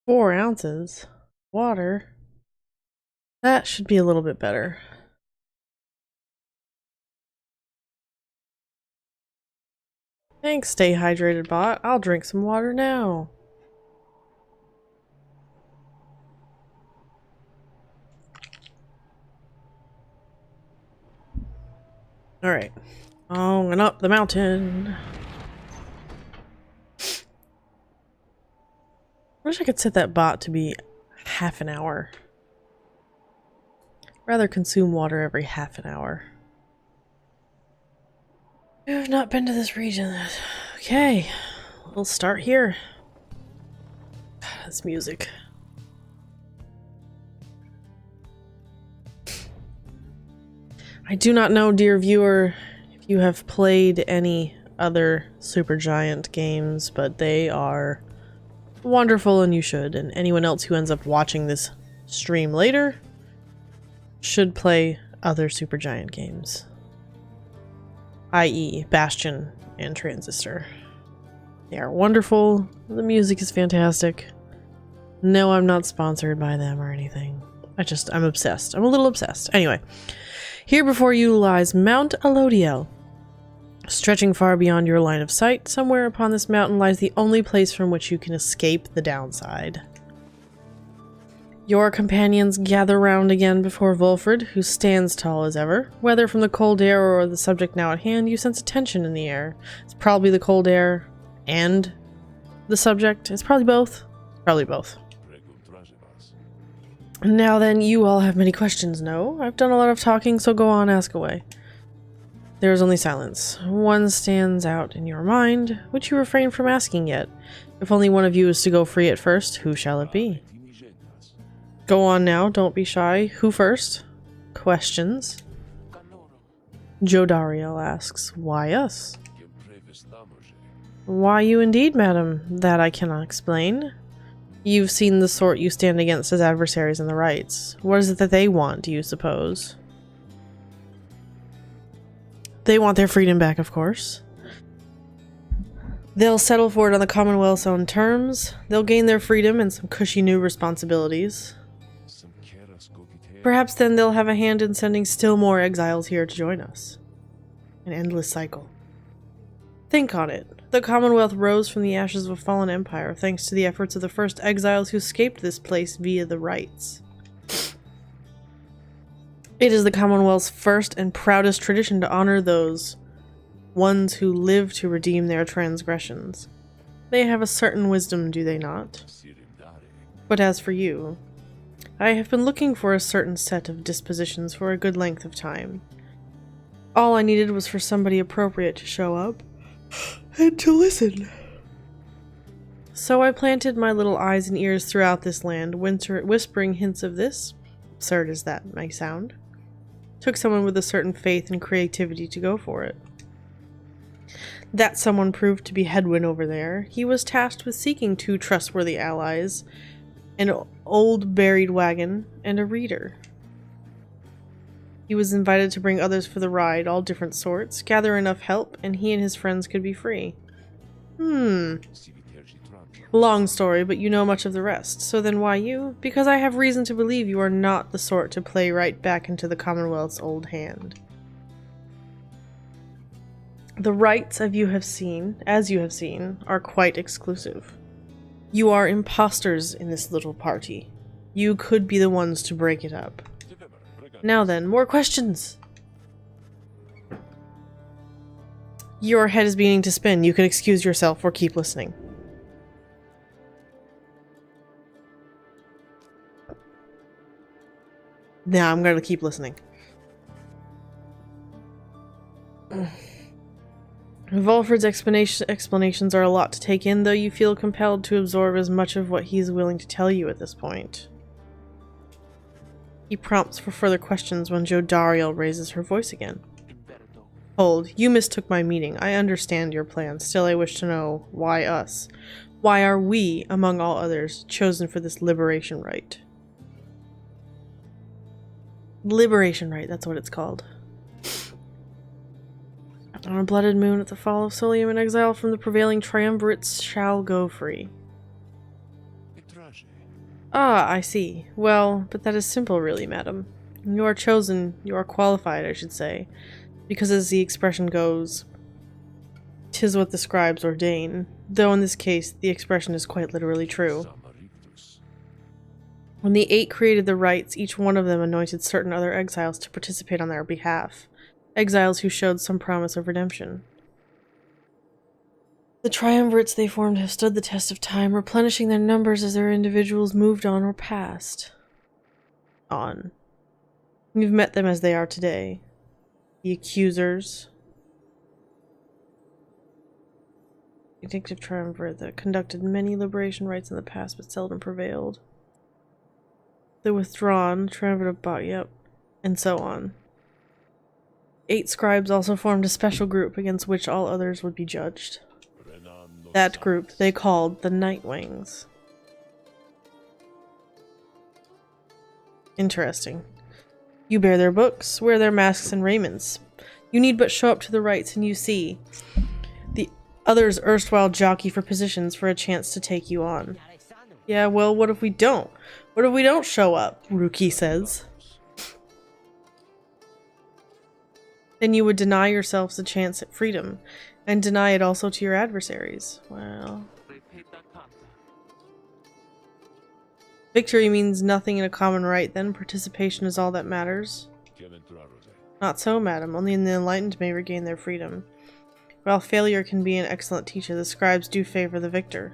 Four ounces. Water. That should be a little bit better. Thanks, stay hydrated bot. I'll drink some water now. Alright. On and up the mountain. I wish I could set that bot to be half an hour. Rather consume water every half an hour. I have not been to this region. Okay, we'll start here. God, this music. I do not know, dear viewer, if you have played any other Supergiant games, but they are wonderful and you should. And anyone else who ends up watching this stream later should play other Supergiant games. I.e. Bastion and Transistor. They are wonderful. The music is fantastic. No, I'm not sponsored by them or anything. I'm obsessed. I'm a little obsessed. Anyway, here before you lies Mount Alodiel. Stretching far beyond your line of sight, somewhere upon this mountain lies the only place from which you can escape the downside. Your companions gather round again before Volfred, who stands tall as ever. Whether from the cold air or the subject now at hand, you sense a tension in the air. It's probably the cold air and the subject. It's probably both. Probably both. Now then, you all have many questions, no? I've done a lot of talking, so go on, ask away. There is only silence. One stands out in your mind, which you refrain from asking yet. If only one of you is to go free at first, who shall it be? Go on now, don't be shy. Who first? Questions? Jodariel asks, why us? Why you indeed, madam? That I cannot explain. You've seen the sort you stand against as adversaries in the rites. What is it that they want, do you suppose? They want their freedom back, of course. They'll settle for it on the Commonwealth's own terms. They'll gain their freedom and some cushy new responsibilities. Perhaps then they'll have a hand in sending still more exiles here to join us. An endless cycle. Think on it. The Commonwealth rose from the ashes of a fallen empire thanks to the efforts of the first exiles who escaped this place via the rites. It is the Commonwealth's first and proudest tradition to honor those ones who live to redeem their transgressions. They have a certain wisdom, do they not? But as for you, I have been looking for a certain set of dispositions for a good length of time. All I needed was for somebody appropriate to show up and to listen. So I planted my little eyes and ears throughout this land, whispering hints of this, absurd as that may sound. Took someone with a certain faith and creativity to go for it. That someone proved to be Hedwyn over there. He was tasked with seeking two trustworthy allies, an old buried wagon, and a reader. He was invited to bring others for the ride, all different sorts, gather enough help, and he and his friends could be free. Long story, but you know much of the rest. So then why you? Because I have reason to believe you are not the sort to play right back into the Commonwealth's old hand. The rites, as you have seen, are quite exclusive. You are imposters in this little party. You could be the ones to break it up. Now then, more questions! Your head is beginning to spin. You can excuse yourself or keep listening. Nah, I'm gonna keep listening. Volfred's explanations are a lot to take in, though you feel compelled to absorb as much of what he is willing to tell you at this point. He prompts for further questions when Jodariel raises her voice again. Hold, you mistook my meaning. I understand your plan. Still, I wish to know, why us? Why are we, among all others, chosen for this liberation rite? Liberation rite, that's what it's called. On a blooded moon at the fall of Solium, an exile from the prevailing triumvirates shall go free. Ah, I see. Well, but that is simple really, madam. You are chosen, you are qualified, I should say, because as the expression goes, 'tis what the scribes ordain, though in this case the expression is quite literally true. When the 8 created the rites, each one of them anointed certain other exiles to participate on their behalf. Exiles who showed some promise of redemption. The triumvirates they formed have stood the test of time, replenishing their numbers as their individuals moved on or passed. On. You've met them as they are today. The accusers. The addictive triumvirate that conducted many liberation rites in the past but seldom prevailed. The withdrawn, triumvirate of yep, and so on. 8 scribes also formed a special group against which all others would be judged. That group they called the Nightwings. Interesting. You bear their books, wear their masks and raiments. You need but show up to the rites and you see. The others erstwhile jockey for positions for a chance to take you on. Yeah, well, what if we don't? What if we don't show up? Ruki says. Then you would deny yourselves a chance at freedom, and deny it also to your adversaries. Well... Victory means nothing in a common right, then participation is all that matters. Not so, madam. Only the enlightened may regain their freedom. While failure can be an excellent teacher, the scribes do favor the victor.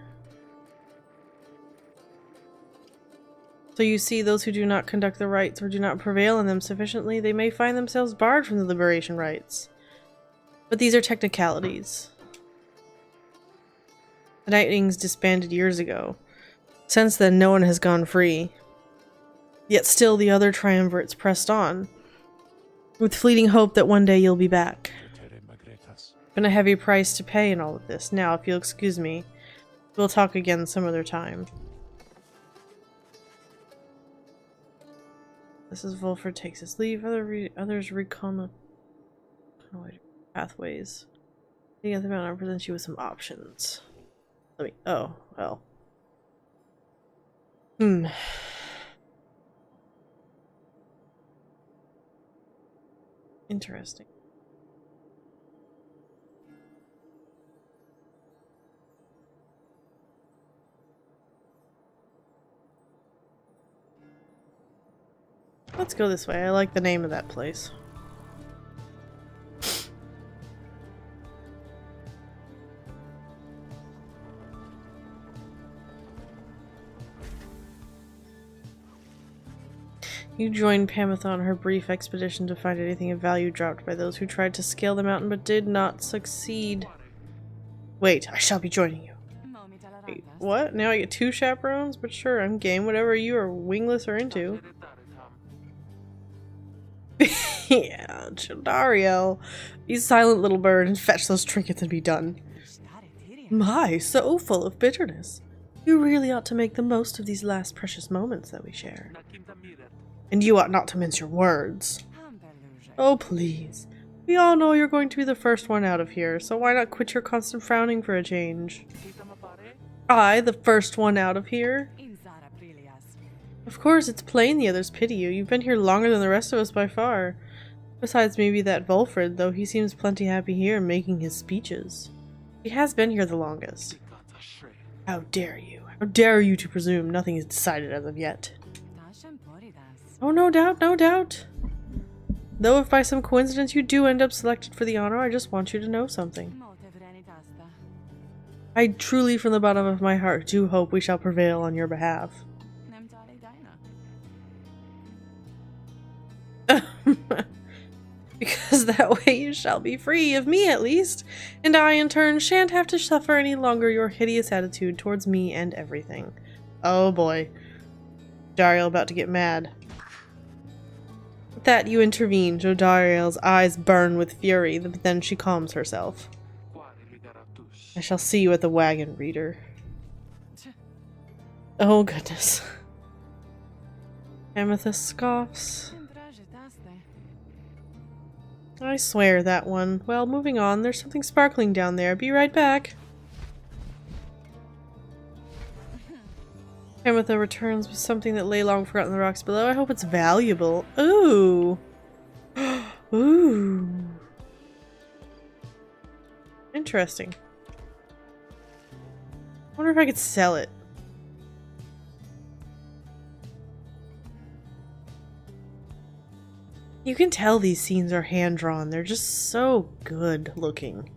So you see, those who do not conduct the rites or do not prevail in them sufficiently, they may find themselves barred from the liberation rites. But these are technicalities. The Nightwings disbanded years ago. Since then, no one has gone free. Yet still the other triumvirates pressed on, with fleeting hope that one day you'll be back. Been a heavy price to pay in all of this. Now, if you'll excuse me, we'll talk again some other time. This is Volfred takes his leave. Others recon the pathways. The other mountain presents you with some options. Oh, well. Interesting. Let's go this way. I like the name of that place. You joined Pameth on her brief expedition to find anything of value dropped by those who tried to scale the mountain but did not succeed. Wait, I shall be joining you. Wait, what? Now I get 2 chaperones? But sure, I'm game. Whatever you or Wingless are into. Yeah, Dario. Be a silent little bird and fetch those trinkets and be done. My, so full of bitterness. You really ought to make the most of these last precious moments that we share. And you ought not to mince your words. Oh, please. We all know you're going to be the first one out of here, so why not quit your constant frowning for a change? I, the first one out of here? Of course, it's plain the others pity you. You've been here longer than the rest of us by far. Besides maybe that Volfred, though he seems plenty happy here making his speeches. He has been here the longest. How dare you? How dare you to presume nothing is decided as of yet? Oh, no doubt, no doubt. Though if by some coincidence you do end up selected for the honor, I just want you to know something. I truly, from the bottom of my heart, do hope we shall prevail on your behalf. Because that way you shall be free of me at least, and I in turn shan't have to suffer any longer your hideous attitude towards me and everything. Oh boy. Dariel about to get mad. With that you intervene. Jodariel's eyes burn with fury, but then she calms herself. I shall see you at the wagon, reader. Oh goodness. Amethyst scoffs. I swear that one. Well, moving on. There's something sparkling down there. Be right back. Amethyst returns with something that lay long forgotten in the rocks below. I hope it's valuable. Ooh. Ooh. Interesting. I wonder if I could sell it. You can tell these scenes are hand-drawn. They're just so good looking.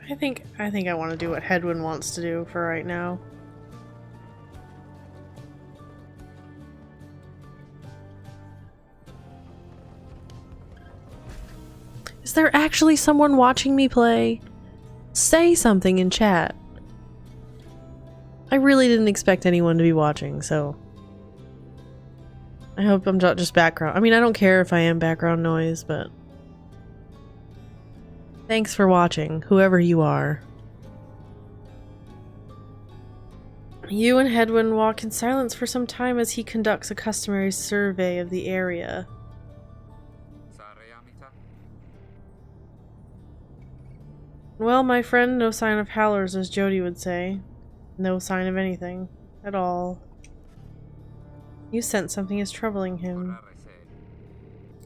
I think I want to do what Hedwyn wants to do for right now. Is there actually someone watching me play? Say something in chat. I really didn't expect anyone to be watching, so I hope I'm not just background. I mean, I don't care if I am background noise, but thanks for watching, whoever you are. You and Hedwyn walk in silence for some time as he conducts a customary survey of the area. Well, my friend, no sign of howlers, as Jody would say. No sign of anything. At all. You sense something is troubling him.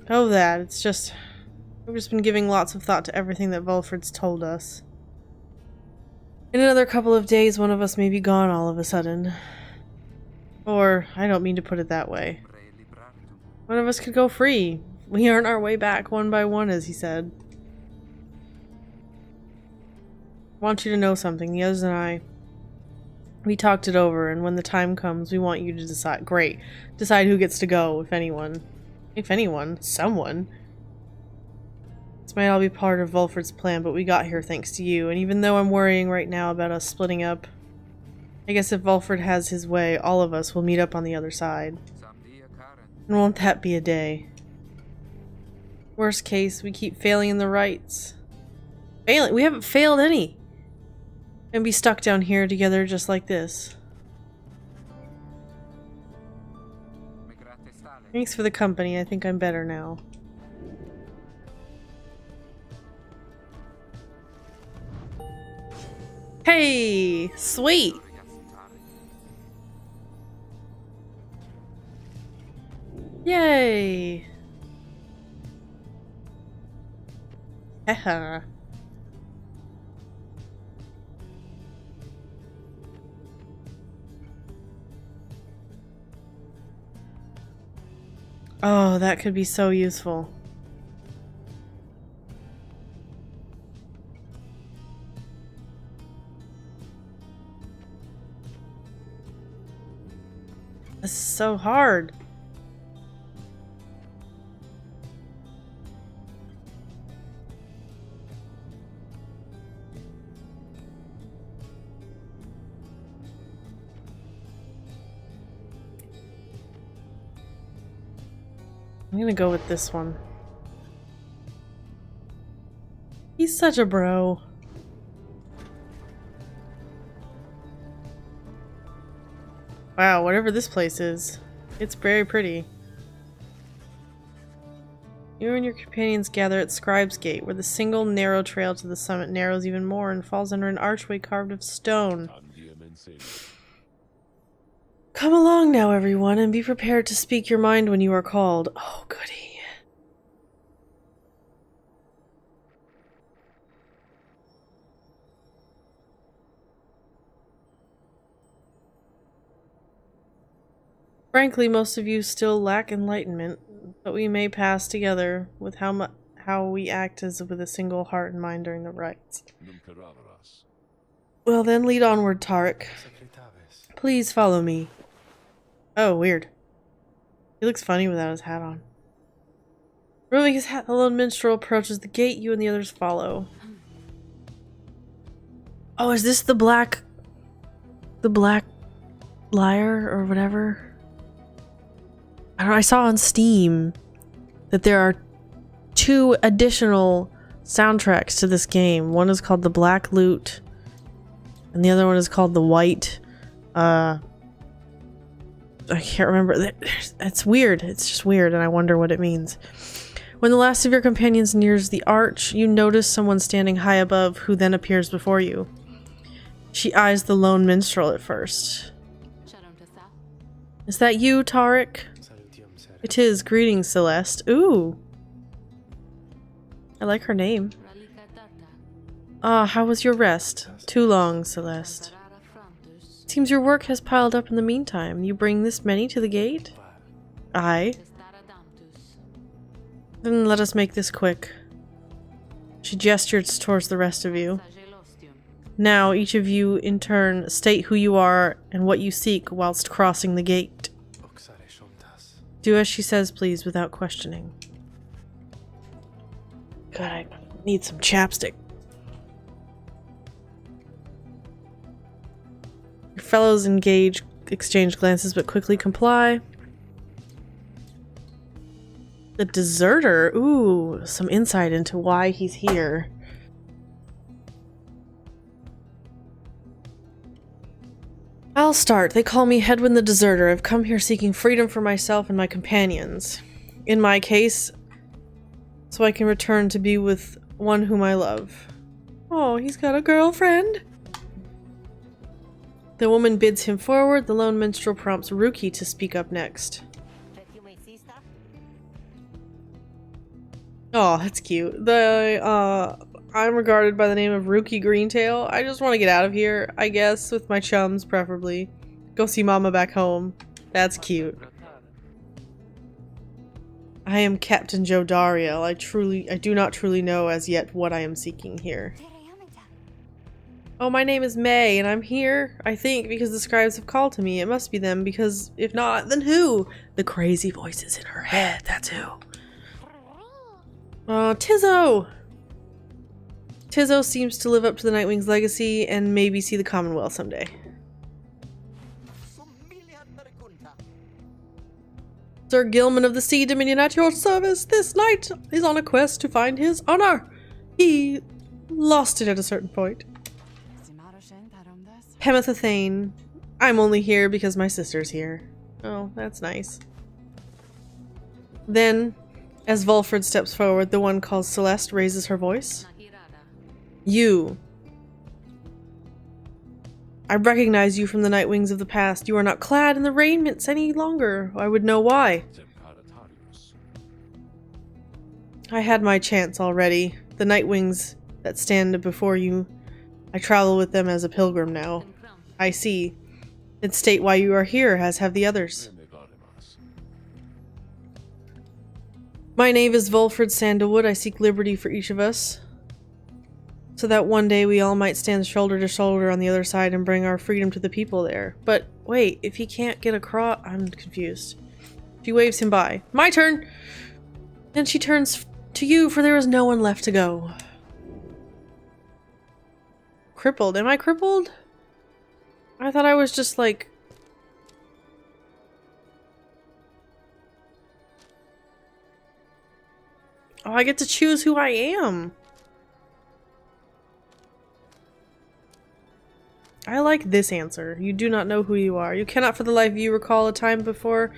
Oh, that. It's just... We've just been giving lots of thought to everything that Volfred's told us. In another couple of days, one of us may be gone all of a sudden. Or, I don't mean to put it that way. One of us could go free. We earn our way back one by one, as he said. I want you to know something. The others and I, we talked it over, and when the time comes, we want you to decide. Great. Decide who gets to go, if anyone. If anyone. Someone. This might all be part of Volfred's plan, but we got here thanks to you, and even though I'm worrying right now about us splitting up, I guess if Volfred has his way, all of us will meet up on the other side. And won't that be a day? Worst case, we keep failing in the rites. Failing? We haven't failed any! And be stuck down here together just like this. Thanks for the company. I think I'm better now. Hey! Sweet! Yay! Haha. Oh, that could be so useful. This is so hard. I'm gonna go with this one. He's such a bro. Wow, whatever this place is, it's very pretty. You and your companions gather at Scribe's Gate, where the single narrow trail to the summit narrows even more and falls under an archway carved of stone. Come along now, everyone, and be prepared to speak your mind when you are called. Oh, goody. Frankly, most of you still lack enlightenment, but we may pass together with how we act as with a single heart and mind during the rites. Well then, lead onward, Tarek. Please follow me. Oh, weird. He looks funny without his hat on. Removing his hat, the lone minstrel approaches the gate. You and the others follow. Oh, is this the black liar or whatever? I don't know, I saw on Steam that there are 2 additional soundtracks to this game. One is called The Black Lute, and the other one is called The White. I can't remember. It's weird. It's just weird, and I wonder what it means. When the last of your companions nears the arch, you notice someone standing high above who then appears before you. She eyes the lone minstrel at first. Is that you, Tarek? It is. Greetings, Celeste. Ooh. I like her name. Ah, how was your rest? Too long, Celeste. Seems your work has piled up in the meantime. You bring this many to the gate? Aye. Then let us make this quick. She gestures towards the rest of you. Now, each of you, in turn, state who you are and what you seek whilst crossing the gate. Do as she says, please, without questioning. God, I need some chapstick. Your fellows exchange glances, but quickly comply. The deserter? Ooh, some insight into why he's here. I'll start. They call me Hedwin the Deserter. I've come here seeking freedom for myself and my companions. In my case, so I can return to be with one whom I love. Oh, he's got a girlfriend? The woman bids him forward. The lone minstrel prompts Ruki to speak up next. Oh, that's cute. I'm regarded by the name of Ruki Greentail. I just want to get out of here, I guess, with my chums, preferably. Go see Mama back home. That's cute. I am Captain Joe Dariel. I do not truly know as yet what I am seeking here. Oh, my name is May, and I'm here, I think, because the scribes have called to me. It must be them, because if not, then who? The crazy voices in her head, that's who. Tizzo! Tizzo seems to live up to the Nightwing's legacy and maybe see the Commonwealth someday. Sir Gilman of the Sea Dominion at your service. This knight is on a quest to find his honor. He lost it at a certain point. Hemetha Thane. I'm only here because my sister's here. Oh, that's nice. Then, as Volfred steps forward, the one called Celeste raises her voice. You. I recognize you from the Nightwings of the past. You are not clad in the raiments any longer. I would know why. I had my chance already. The Nightwings that stand before you, I travel with them as a pilgrim now. I see. Then state why you are here, as have the others. My name is Volfred Sandalwood. I seek liberty for each of us, so that one day we all might stand shoulder to shoulder on the other side and bring our freedom to the people there. But wait, if he can't get across, I'm confused. She waves him by. My turn! And she turns to you, for there is no one left to go. Crippled. Am I crippled? I thought I was just like... Oh, I get to choose who I am. I like this answer. You do not know who you are. You cannot for the life of you recall a time before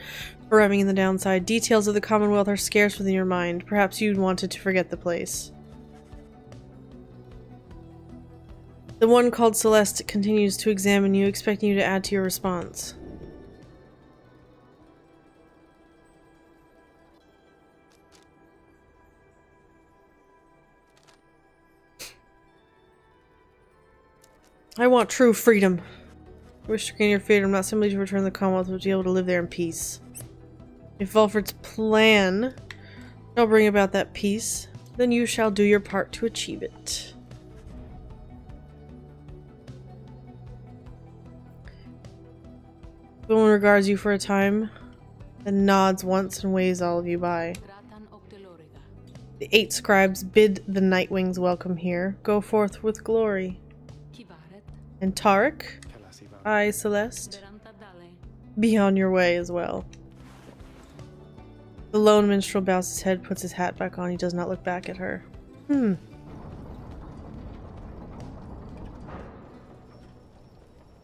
arriving in the downside. Details of the Commonwealth are scarce within your mind. Perhaps you wanted to forget the place. The one called Celeste continues to examine you, expecting you to add to your response. I want true freedom. Wish to gain your freedom, not simply to return to the Commonwealth, but to be able to live there in peace. If Volfred's plan shall bring about that peace, then you shall do your part to achieve it. The woman regards you for a time, then nods once and waves all of you by. The 8 scribes bid the Nightwings welcome here. Go forth with glory. And Tarek, I, Celeste, be on your way as well. The lone minstrel bows his head, puts his hat back on. He does not look back at her.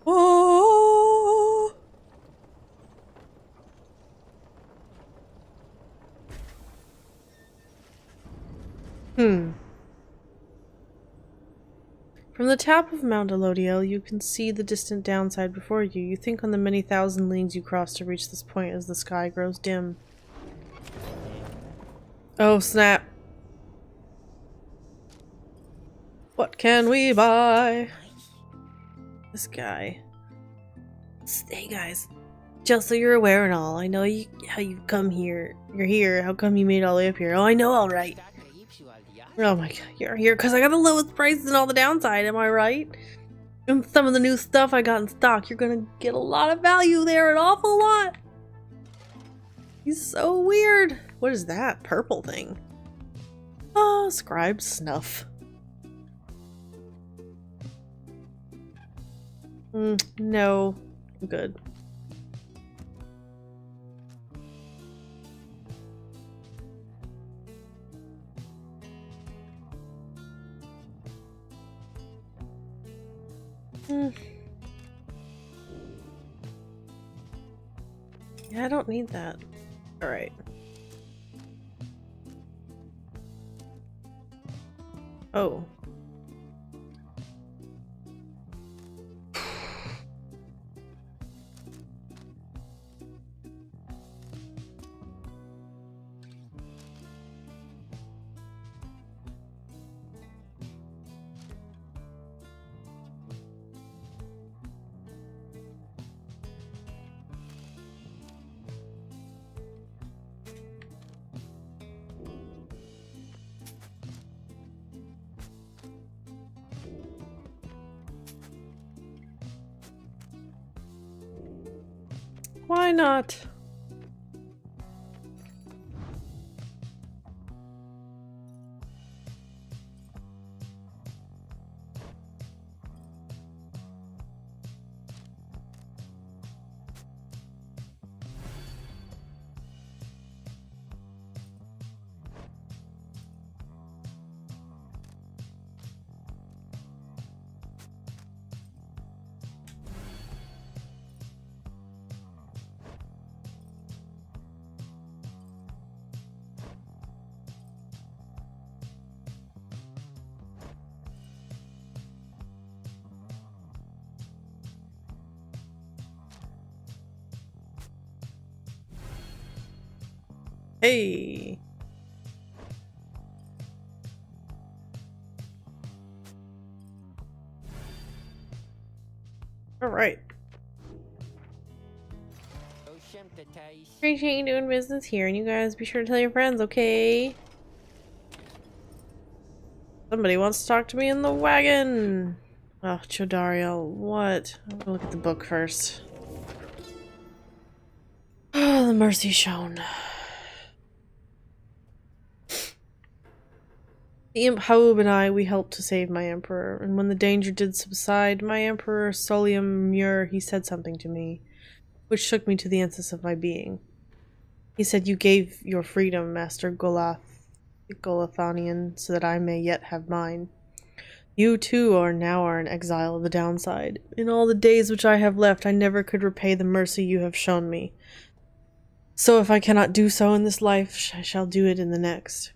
Oh! From the top of Mount Elodiel, you can see the distant downside before you. You think on the many thousand leagues you cross to reach this point as the sky grows dim. Oh, snap. What can we buy? This guy. Hey guys, just so you're aware and all, I know how you come here. You're here. How come you made it all the way up here? Oh, I know, all right. Oh my god, you're here because I got the lowest prices and all the downside, am I right? And some of the new stuff I got in stock, you're gonna get a lot of value there, an awful lot. He's so weird. What is that purple thing? Oh, scribe snuff. No, I'm good. Yeah, I don't need that. Alright. Oh. Why not? Hey. All right. Appreciate you doing business here, and you guys be sure to tell your friends, okay? Somebody wants to talk to me in the wagon. Oh, Chodariel, what? I'm gonna look at the book first. Oh, the mercy shown. The imp Haub and I, we helped to save my emperor, and when the danger did subside, my emperor Solium Muir, he said something to me, which shook me to the essence of my being. He said, "You gave your freedom, Master Golathanian, so that I may yet have mine. You too are an exile of the downside. In all the days which I have left, I never could repay the mercy you have shown me. So if I cannot do so in this life, I shall do it in the next."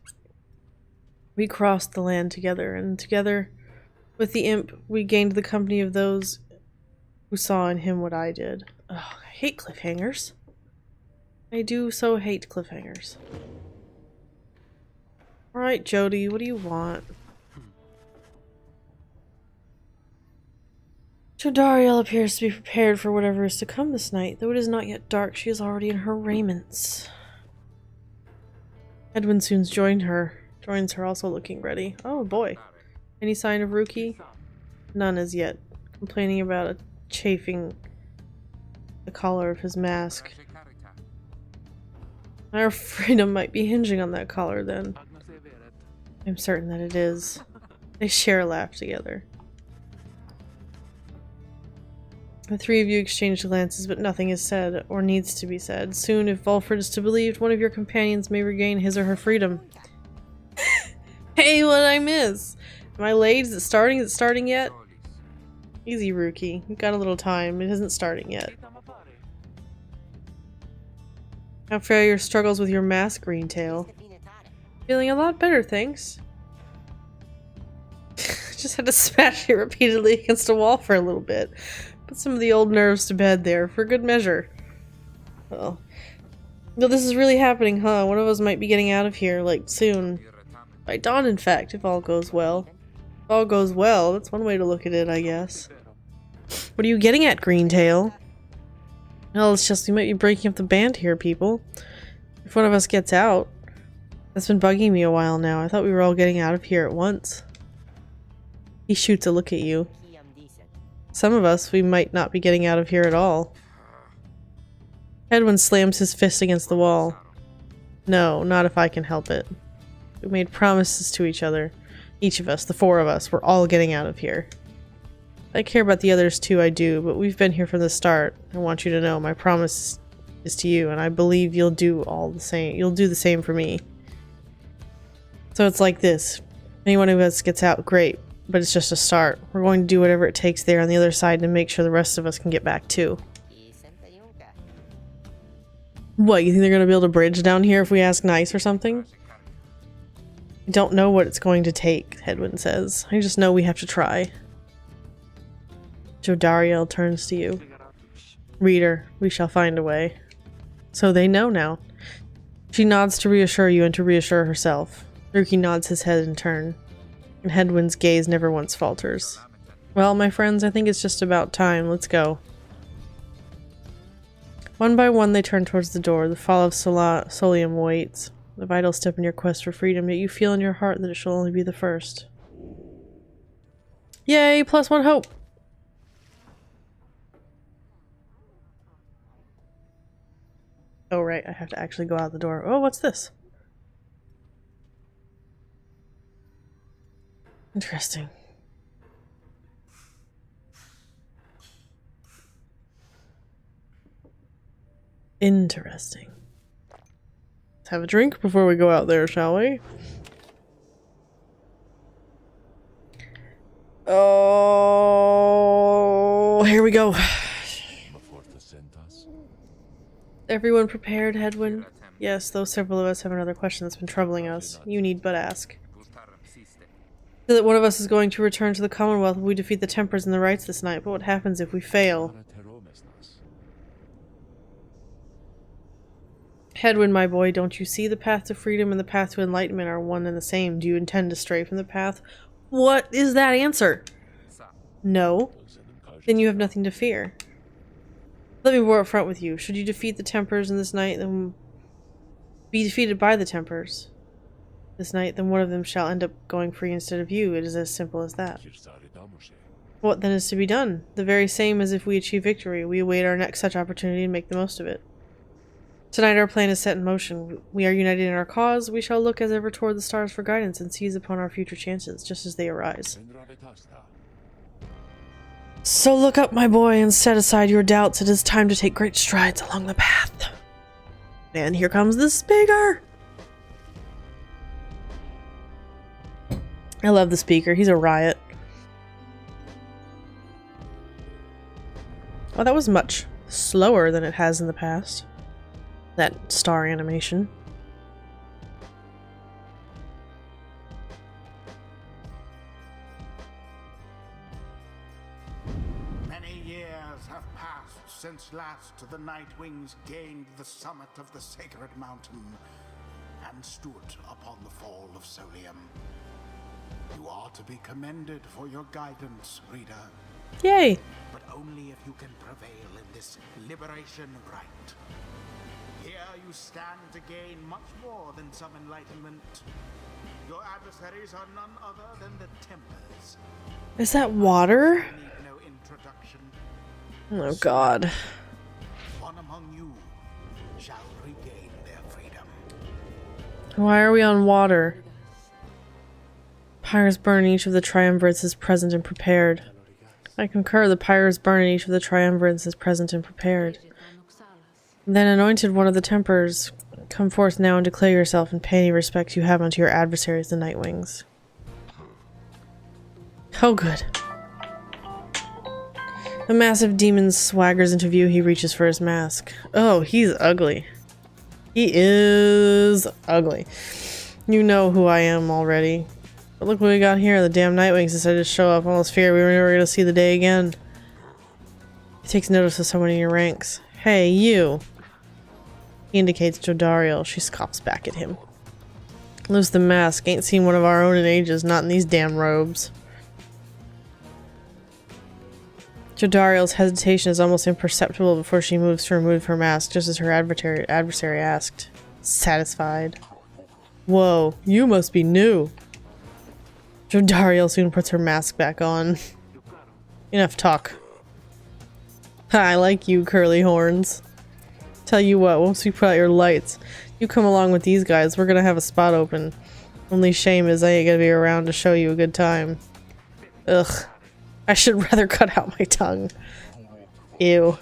We crossed the land together, and together with the imp, we gained the company of those who saw in him what I did. Ugh, I hate cliffhangers. I do so hate cliffhangers. Alright, Jody, what do you want? Jodariel appears to be prepared for whatever is to come this night. Though it is not yet dark, she is already in her raiments. Edwin soon joins her, also looking ready. Oh boy. Any sign of Ruki? None as yet. Complaining about a chafing the collar of his mask. Our freedom might be hinging on that collar then. I'm certain that it is. They share a laugh together. The three of you exchange glances, but nothing is said, or needs to be said. Soon, if Volfred is to be believed, one of your companions may regain his or her freedom. Hey, what'd I miss? Am I late? Is it starting? Is it starting yet? Easy, Rookie. You've got a little time. It isn't starting yet. How fare your struggles with your mask, Greentail? Feeling a lot better, thanks. Just had to smash it repeatedly against a wall for a little bit. Put some of the old nerves to bed there, for good measure. Well, no, this is really happening, huh? One of us might be getting out of here, like, soon. By dawn, in fact, if all goes well. If all goes well, that's one way to look at it, I guess. What are you getting at, Greentail? Well, it's just we might be breaking up the band here, people. If one of us gets out. That's been bugging me a while now. I thought we were all getting out of here at once. He shoots a look at you. Some of us, we might not be getting out of here at all. Edwin slams his fist against the wall. No, not if I can help it. We made promises to each other. Each of us, the four of us, we're all getting out of here. I care about the others too, I do, but we've been here from the start. I want you to know my promise is to you, and I believe you'll do all the same. You'll do the same for me. So it's like this. Anyone of us gets out, great. But it's just a start. We're going to do whatever it takes there on the other side to make sure the rest of us can get back too. What, you think they're going to build a bridge down here if we ask nice or something? I don't know what it's going to take, Edwin says. I just know we have to try. Jodariel turns to you. Reader, we shall find a way. So they know now. She nods to reassure you and to reassure herself. Ruki nods his head in turn. And Edwin's gaze never once falters. Well, my friends, I think it's just about time. Let's go. One by one, they turn towards the door. The fall of Solium waits. The vital step in your quest for freedom, yet you feel in your heart that it shall only be the first. Yay! +1 hope! Oh, right. I have to actually go out the door. Oh, what's this? Interesting. Interesting. Let's have a drink before we go out there, shall we? Oh, here we go. Everyone prepared, Edwin? Yes, though several of us have another question that's been troubling us. You need but ask. So that one of us is going to return to the Commonwealth if we defeat the Tempers and the Rites this night, but what happens if we fail? Hedwin, my boy, don't you see the path to freedom and the path to enlightenment are one and the same? Do you intend to stray from the path? What is that answer? No. Then you have nothing to fear. Let me be upfront with you. Should you defeat the Tempers in this night, then be defeated by the Tempers this night, then one of them shall end up going free instead of you. It is as simple as that. What then is to be done? The very same as if we achieve victory. We await our next such opportunity and make the most of it. Tonight our plan is set in motion. We are united in our cause. We shall look as ever toward the stars for guidance and seize upon our future chances, just as they arise. So look up, my boy, and set aside your doubts. It is time to take great strides along the path. And here comes the speaker! I love the speaker. He's a riot. Oh, that was much slower than it has in the past. That star animation. Many years have passed since last the Nightwings gained the summit of the sacred mountain and stood upon the fall of Solium. You are to be commended for your guidance, reader. Yay! but only if you can prevail in this liberation rite. Here you stand to gain much more than some enlightenment. Your adversaries are none other than the Tempers. Is that water? Need no introduction. Oh god. One among you shall regain their freedom. Why are we on water? Pyres burn in each of the triumvirates is present and prepared. I concur, the pyres burn in each of the triumvirates is present and prepared. Then anointed one of the Tempers, come forth now and declare yourself and pay any respect you have unto your adversaries, the Nightwings. Oh good. A massive demon swaggers into view. He reaches for his mask. Oh, he's ugly. He is ugly. You know who I am already. But look what we got here. The damn Nightwings decided to show up. Almost feared we were never going to see the day again. He takes notice of someone in your ranks. Hey, you. He indicates Jodariel. She scoffs back at him. Loose the mask. Ain't seen one of our own in ages. Not in these damn robes. Jodariel's hesitation is almost imperceptible before she moves to remove her mask, just as her adversary asked. Satisfied. Whoa, you must be new. Jodariel soon puts her mask back on. Enough talk. I like you, curly horns. Tell you what, once we put out your lights, you come along with these guys, we're gonna have a spot open. Only shame is I ain't gonna be around to show you a good time. Ugh. I should rather cut out my tongue. Ew.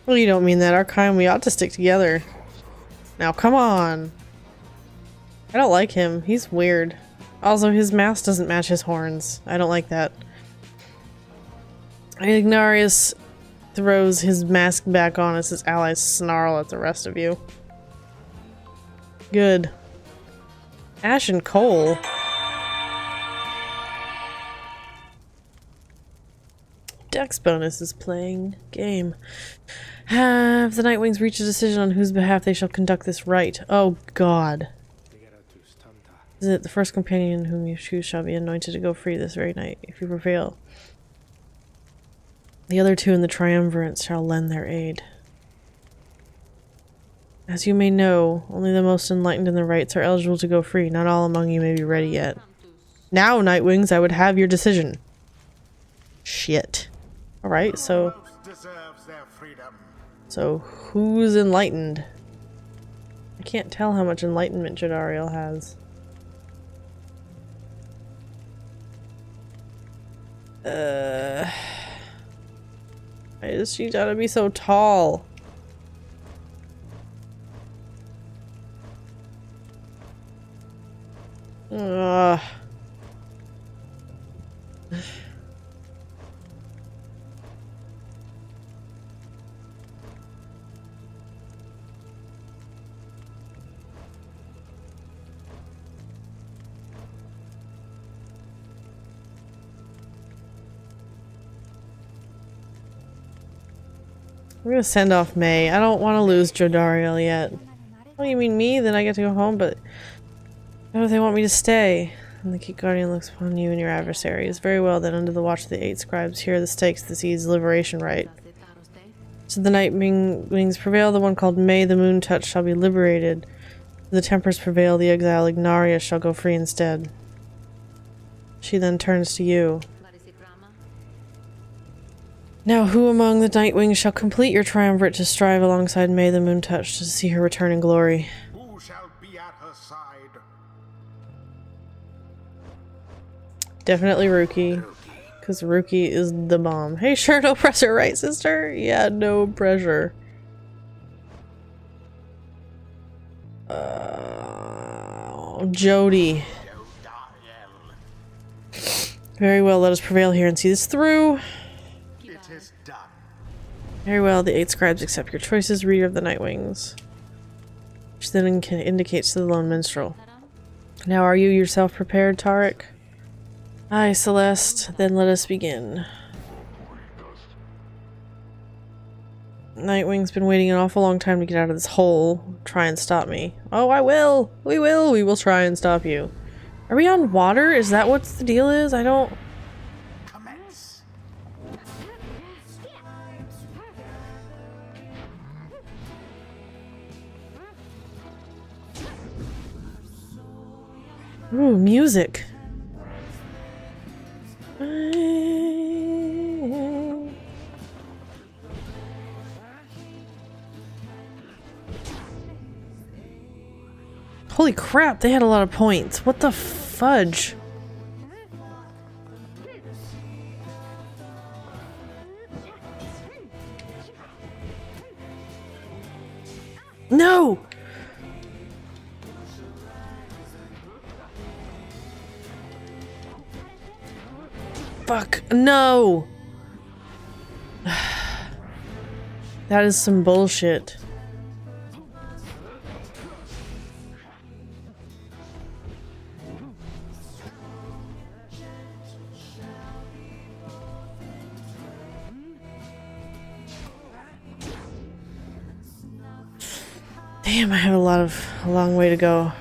Well, you don't mean that. Our kind, we ought to stick together. Now, come on. I don't like him. He's weird. Also, his mask doesn't match his horns. I don't like that. Ignarius throws his mask back on as his allies snarl at the rest of you. Good. Ash and coal. Dex bonus is playing game. Have the Nightwings reached a decision on whose behalf they shall conduct this rite? Oh god. Is it the first companion whom you choose shall be anointed to go free this very night, if you prevail? The other two in the triumvirate shall lend their aid. As you may know, only the most enlightened in the rites are eligible to go free. Not all among you may be ready yet. Now, Nightwings, I would have your decision. Shit. Alright, so who's enlightened? I can't tell how much enlightenment Jodariel has. Why does she gotta be so tall? Ugh. I'm gonna send off May. I don't want to lose Jodariel yet. Oh, you mean me? Then I get to go home, but how do they want me to stay? And the Keep Guardian looks upon you and your adversaries. Very well, then under the watch of the 8 scribes, here are the stakes, the seed's liberation rite. So the Nightwings prevail, the one called May the Moon Touch shall be liberated. The Tempers prevail, the exile Ignarius shall go free instead. She then turns to you. Now who among the Nightwings shall complete your triumvirate to strive alongside May the Moon Touch to see her return in glory? Who shall be at her side? Definitely Ruki. Because Ruki is the bomb. Hey, sure, no pressure, right, sister? Yeah, no pressure. Jody. Very well, let us prevail here and see this through. It is done. Very well, the 8 scribes accept your choices, reader of the Nightwings. Which then indicates to the lone minstrel. Now are you yourself prepared, Tarek? Aye, Celeste, then let us begin. Nightwing's been waiting an awful long time to get out of this hole. Try and stop me. Oh, I will! We will try and stop you. Are we on water? Is that what the deal is? I don't... Commence. Ooh, music. Holy crap, they had a lot of points. What the fudge? No! Fuck, no! That is some bullshit. Damn, I have a long way to go.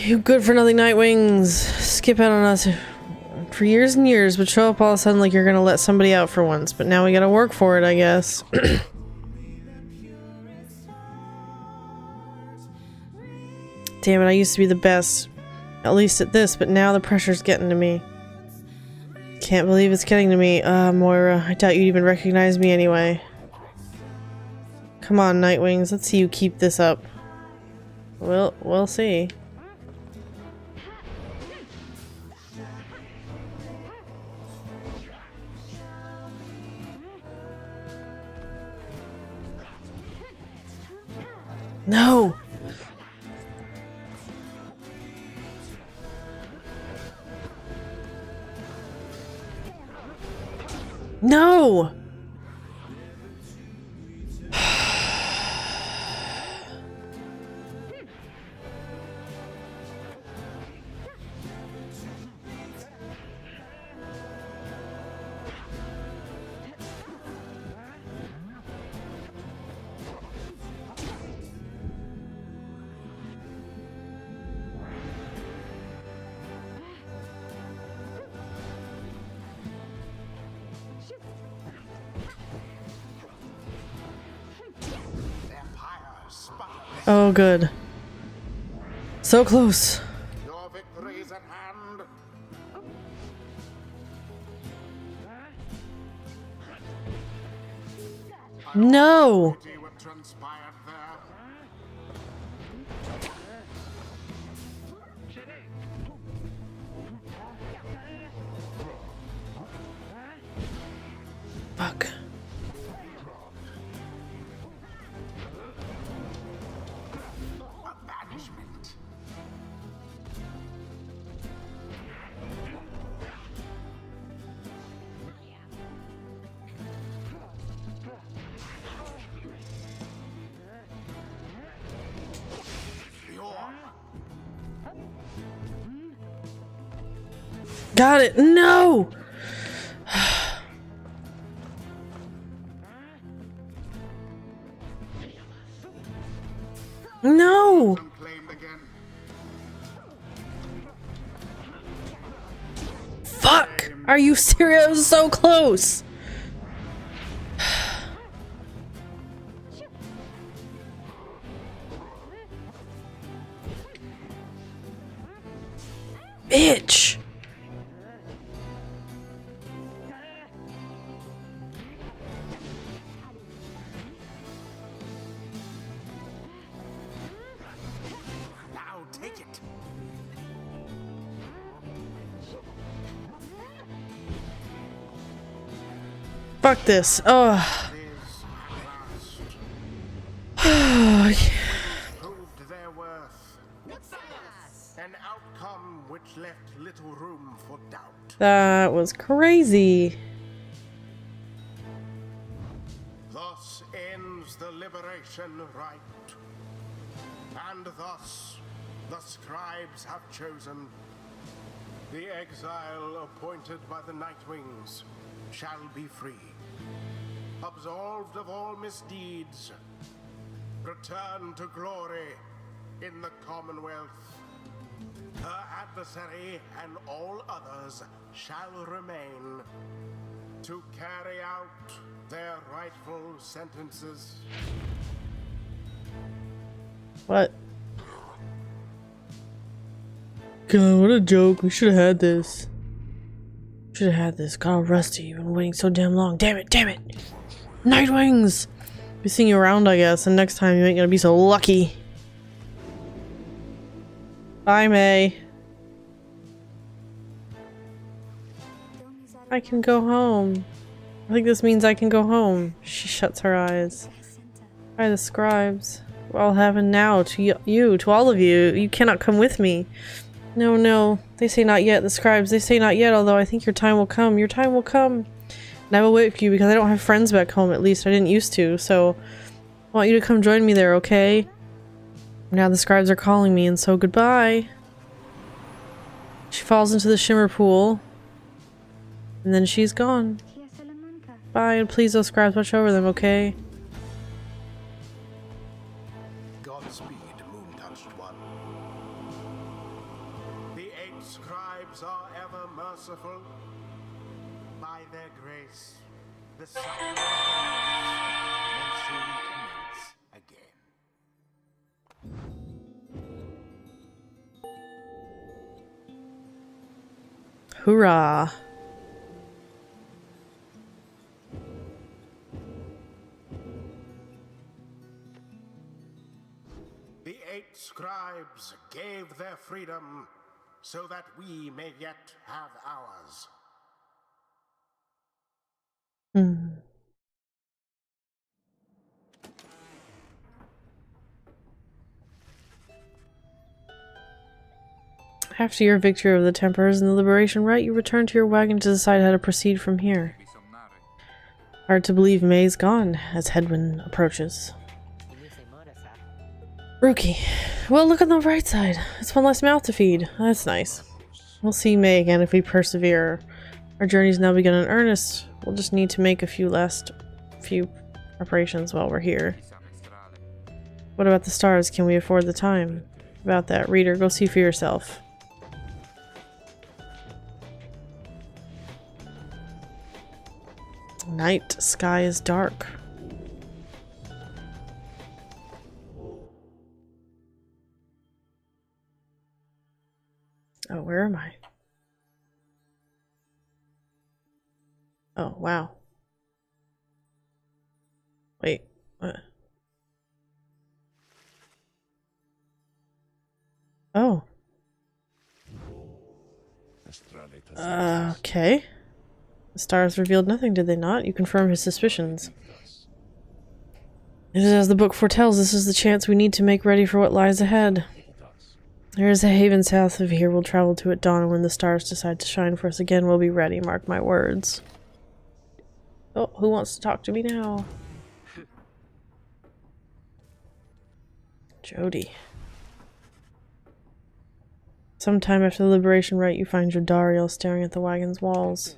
You good for nothing Nightwings. Skip out on us for years and years, but show up all of a sudden like you're gonna let somebody out for once. But now we gotta work for it, I guess. Damn it, I used to be the best. At least at this, but now the pressure's getting to me. Can't believe it's getting to me. Moira, I doubt you'd even recognize me anyway. Come on, Nightwings, let's see you keep this up. We'll see. No! No! Oh, good. So close. Your victory is at hand. No! See what transpired there. Fuck. Banishment. Got it! No! No! Unclaimed again. Fuck! Are you serious? I was so close! Bitch! Now take it. Fuck this. Oh. Proved their worth. An outcome which left little room for doubt. That was crazy. Thus ends the liberation rite. And thus, the scribes have chosen. The exile appointed by the Nightwings shall be free, absolved of all misdeeds, return to glory in the Commonwealth. Her adversary and all others shall remain to carry out their rightful sentences. What? God, what a joke. We should have had this. Should have had this. God, Rusty, you've been waiting so damn long. Damn it, damn it! Nightwings! Be seeing you around, I guess, and next time you ain't gonna be so lucky. Bye, May. I can go home. I think this means I can go home. She shuts her eyes. By the scribes. What will happen now to you, to all of you? You cannot come with me. No, no. They say not yet. The scribes, they say not yet, although I think your time will come. Your time will come. And I will wait for you because I don't have friends back home, at least. I didn't used to, so I want you to come join me there, okay? Now the scribes are calling me, and so goodbye. She falls into the shimmer pool. And then she's gone. Bye, and please those scribes watch over them, okay? Godspeed, moon-touched one. The 8 scribes are ever merciful. By their grace, the sun may soon commence again. Hoorah! The 8 scribes gave their freedom so that we may yet have ours. After your victory over the Templars and the Liberation Rite, you return to your wagon to decide how to proceed from here. Hard to believe May's gone as Hedwyn approaches. Rookie. Well, look on the bright side. It's one less mouth to feed. That's nice. We'll see May again if we persevere. Our journey's now begun in earnest. We'll just need to make a few preparations while we're here. What about the stars? Can we afford the time? About that, reader, go see for yourself. Night sky is dark. Oh, where am I? Oh, wow. Wait, what? Oh. Okay. The stars revealed nothing, did they not? You confirm his suspicions. It is as the book foretells, this is the chance we need to make ready for what lies ahead. There is a haven south of here. We'll travel to at dawn, and when the stars decide to shine for us again, we'll be ready, mark my words. Oh, who wants to talk to me now? Jody. Sometime after the Liberation Rite, you find your Dariel staring at the wagon's walls.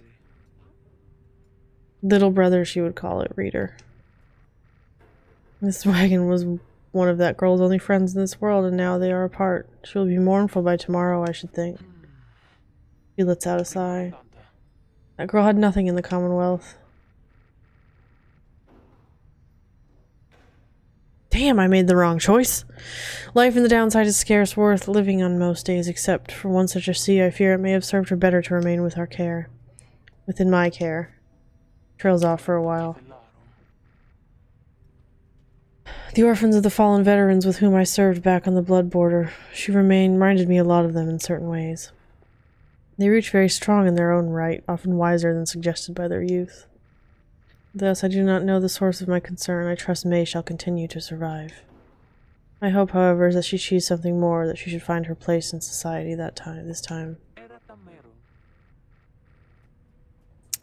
Little brother, she would call it, reader. This wagon was one of that girl's only friends in this world, and now they are apart. She will be mournful by tomorrow, I should think. He lets out a sigh. That girl had nothing in the Commonwealth. Damn, I made the wrong choice. Life in the downside is scarce worth living on most days, except for one such as she. I fear it may have served her better to remain with our care. Within my care. Trails off for a while. The orphans of the fallen veterans with whom I served back on the blood border. She reminded me a lot of them in certain ways. They reach very strong in their own right, often wiser than suggested by their youth. Thus, I do not know the source of my concern. I trust May shall continue to survive. My hope, however, is that she achieves something more, that she should find her place in society this time.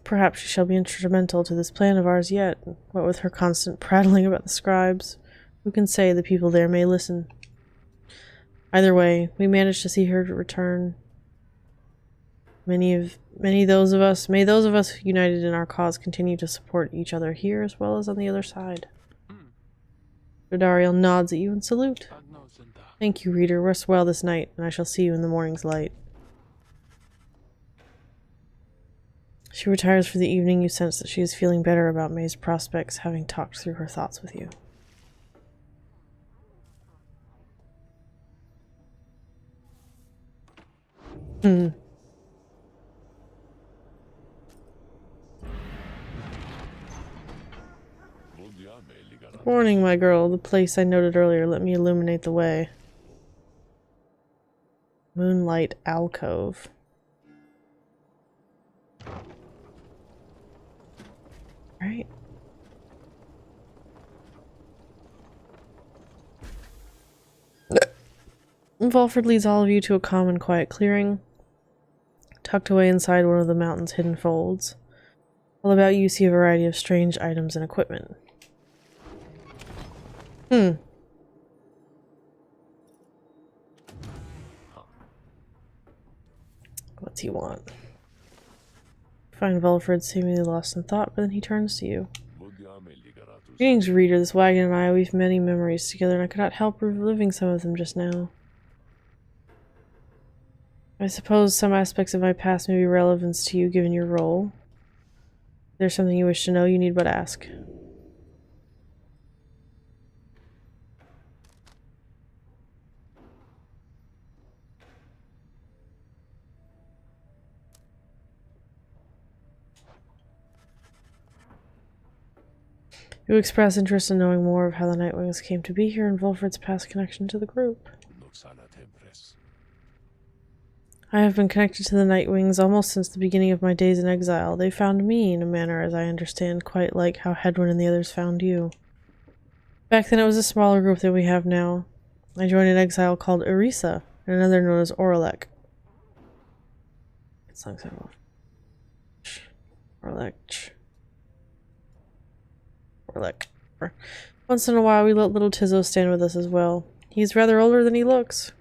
Perhaps she shall be instrumental to this plan of ours yet, what with her constant prattling about the scribes. Who can say the people there may listen? Either way, we managed to see her return. May those of us united in our cause continue to support each other here as well as on the other side. Dodariel nods at you and salute. Thank you, reader. Rest well this night, and I shall see you in the morning's light. She retires for the evening. You sense that she is feeling better about May's prospects, having talked through her thoughts with you. Morning, my girl. The place I noted earlier. Let me illuminate the way. Moonlight alcove. Right. Volford leads all of you to a calm and quiet clearing, tucked away inside one of the mountain's hidden folds. All about you see a variety of strange items and equipment. What's he want? You find Volford seemingly lost in thought, but then he turns to you. Greetings, reader. This wagon and I weave many memories together, and I could not help reliving some of them just now. I suppose some aspects of my past may be relevant to you given your role. If there's something you wish to know, you need but ask. You express interest in knowing more of how the Nightwings came to be here and Volford's past connection to the group. I have been connected to the Nightwings almost since the beginning of my days in exile. They found me, in a manner, as I understand, quite like how Hedwyn and the others found you. Back then it was a smaller group than we have now. I joined an exile called Erisa, and another known as Oralek. It's like Oralek. Once in a while we let little Tizzo stand with us as well. He's rather older than he looks.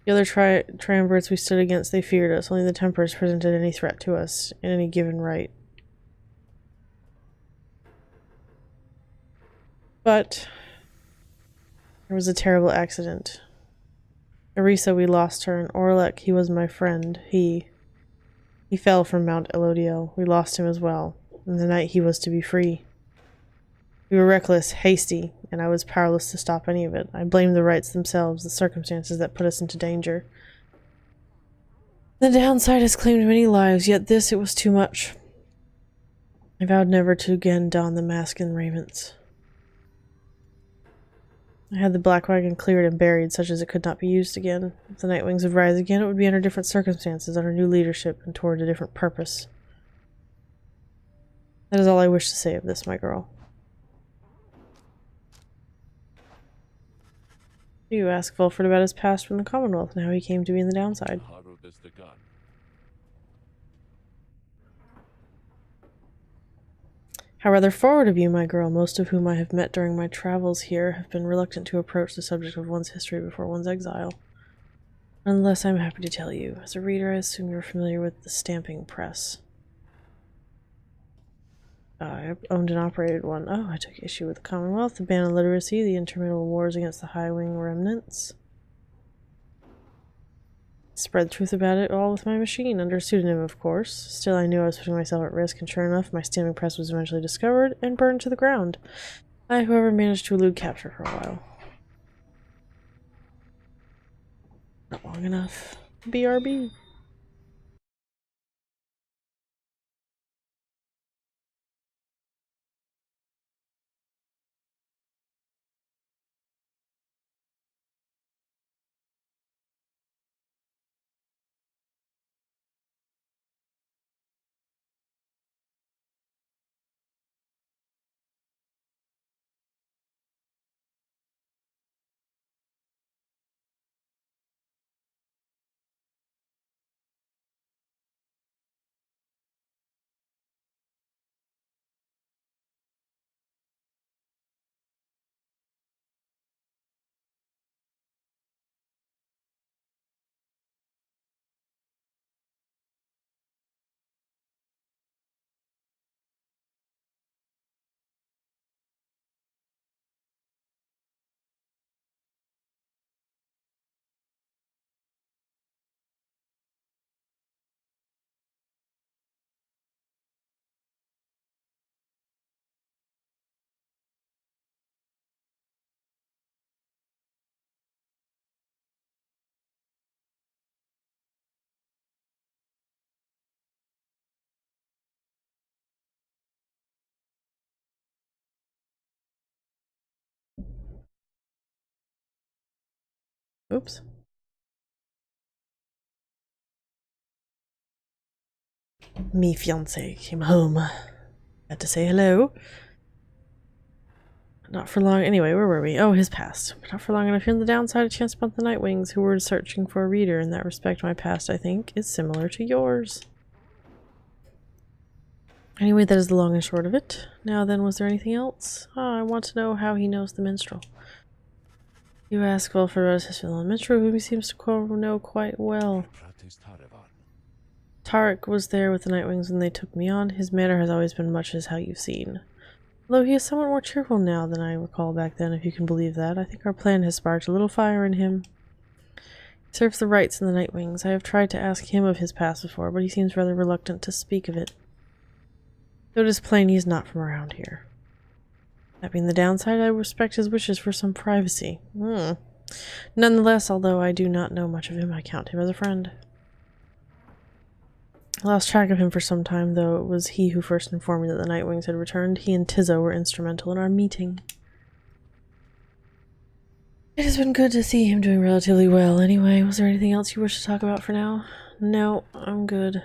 The other triumvirates we stood against, they feared us. Only the Templars presented any threat to us in any given right. But there was a terrible accident. Erisa, we lost her, and Oralek, he was my friend. He fell from Mount Elodiel. We lost him as well, and the night he was to be free. We were reckless, hasty, and I was powerless to stop any of it. I blamed the rites themselves, the circumstances that put us into danger. The downside has claimed many lives, yet this, it was too much. I vowed never to again don the mask and raiments. I had the black wagon cleared and buried, such as it could not be used again. If the Nightwings would rise again, it would be under different circumstances, under new leadership, and toward a different purpose. That is all I wish to say of this, my girl. You ask Volford about his past from the Commonwealth and how he came to be in the downside. How rather forward of you, my girl. Most of whom I have met during my travels here have been reluctant to approach the subject of one's history before one's exile. Nonetheless, I'm happy to tell you. As a reader, I assume you're familiar with the stamping press. I owned and operated one. Oh, I took issue with the Commonwealth, the ban on literacy, the interminable wars against the high-wing remnants. Spread truth about it all with my machine, under a pseudonym, of course. Still, I knew I was putting myself at risk, and sure enough, my stamping press was eventually discovered and burned to the ground. I, however, managed to elude capture for a while. Not long enough. BRB. Oops. Me fiance came home. Had to say hello. Not for long. Anyway, where were we? Oh, his past. Not for long enough. Here on the downside, a chance to bump the Nightwings, who were searching for a reader. In that respect, my past, I think, is similar to yours. Anyway, that is the long and short of it. Now then, was there anything else? Ah, I want to know how he knows the minstrel. You ask well for his fellow minstrel, whom he seems to know quite well. Tarek was there with the Nightwings when they took me on. His manner has always been much as how you've seen. Although he is somewhat more cheerful now than I recall back then, if you can believe that. I think our plan has sparked a little fire in him. He serves the Rites and the Nightwings. I have tried to ask him of his past before, but he seems rather reluctant to speak of it. Though it is plain he is not from around here. That being the downside, I respect his wishes for some privacy. Nonetheless, although I do not know much of him, I count him as a friend. I lost track of him for some time, though it was he who first informed me that the Nightwings had returned. He and Tizzo were instrumental in our meeting. It has been good to see him doing relatively well. Anyway, was there anything else you wish to talk about for now? No, I'm good.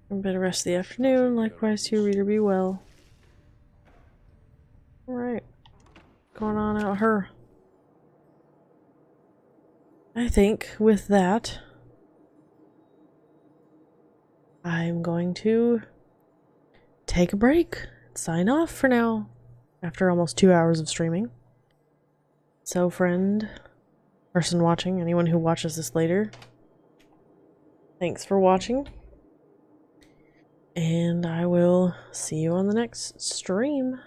A bit of rest of the afternoon. Likewise to you, reader, be well. Alright. Going on out her. I think with that, I'm going to take a break and sign off for now after almost 2 hours of streaming. So friend, person watching, anyone who watches this later, thanks for watching. And I will see you on the next stream.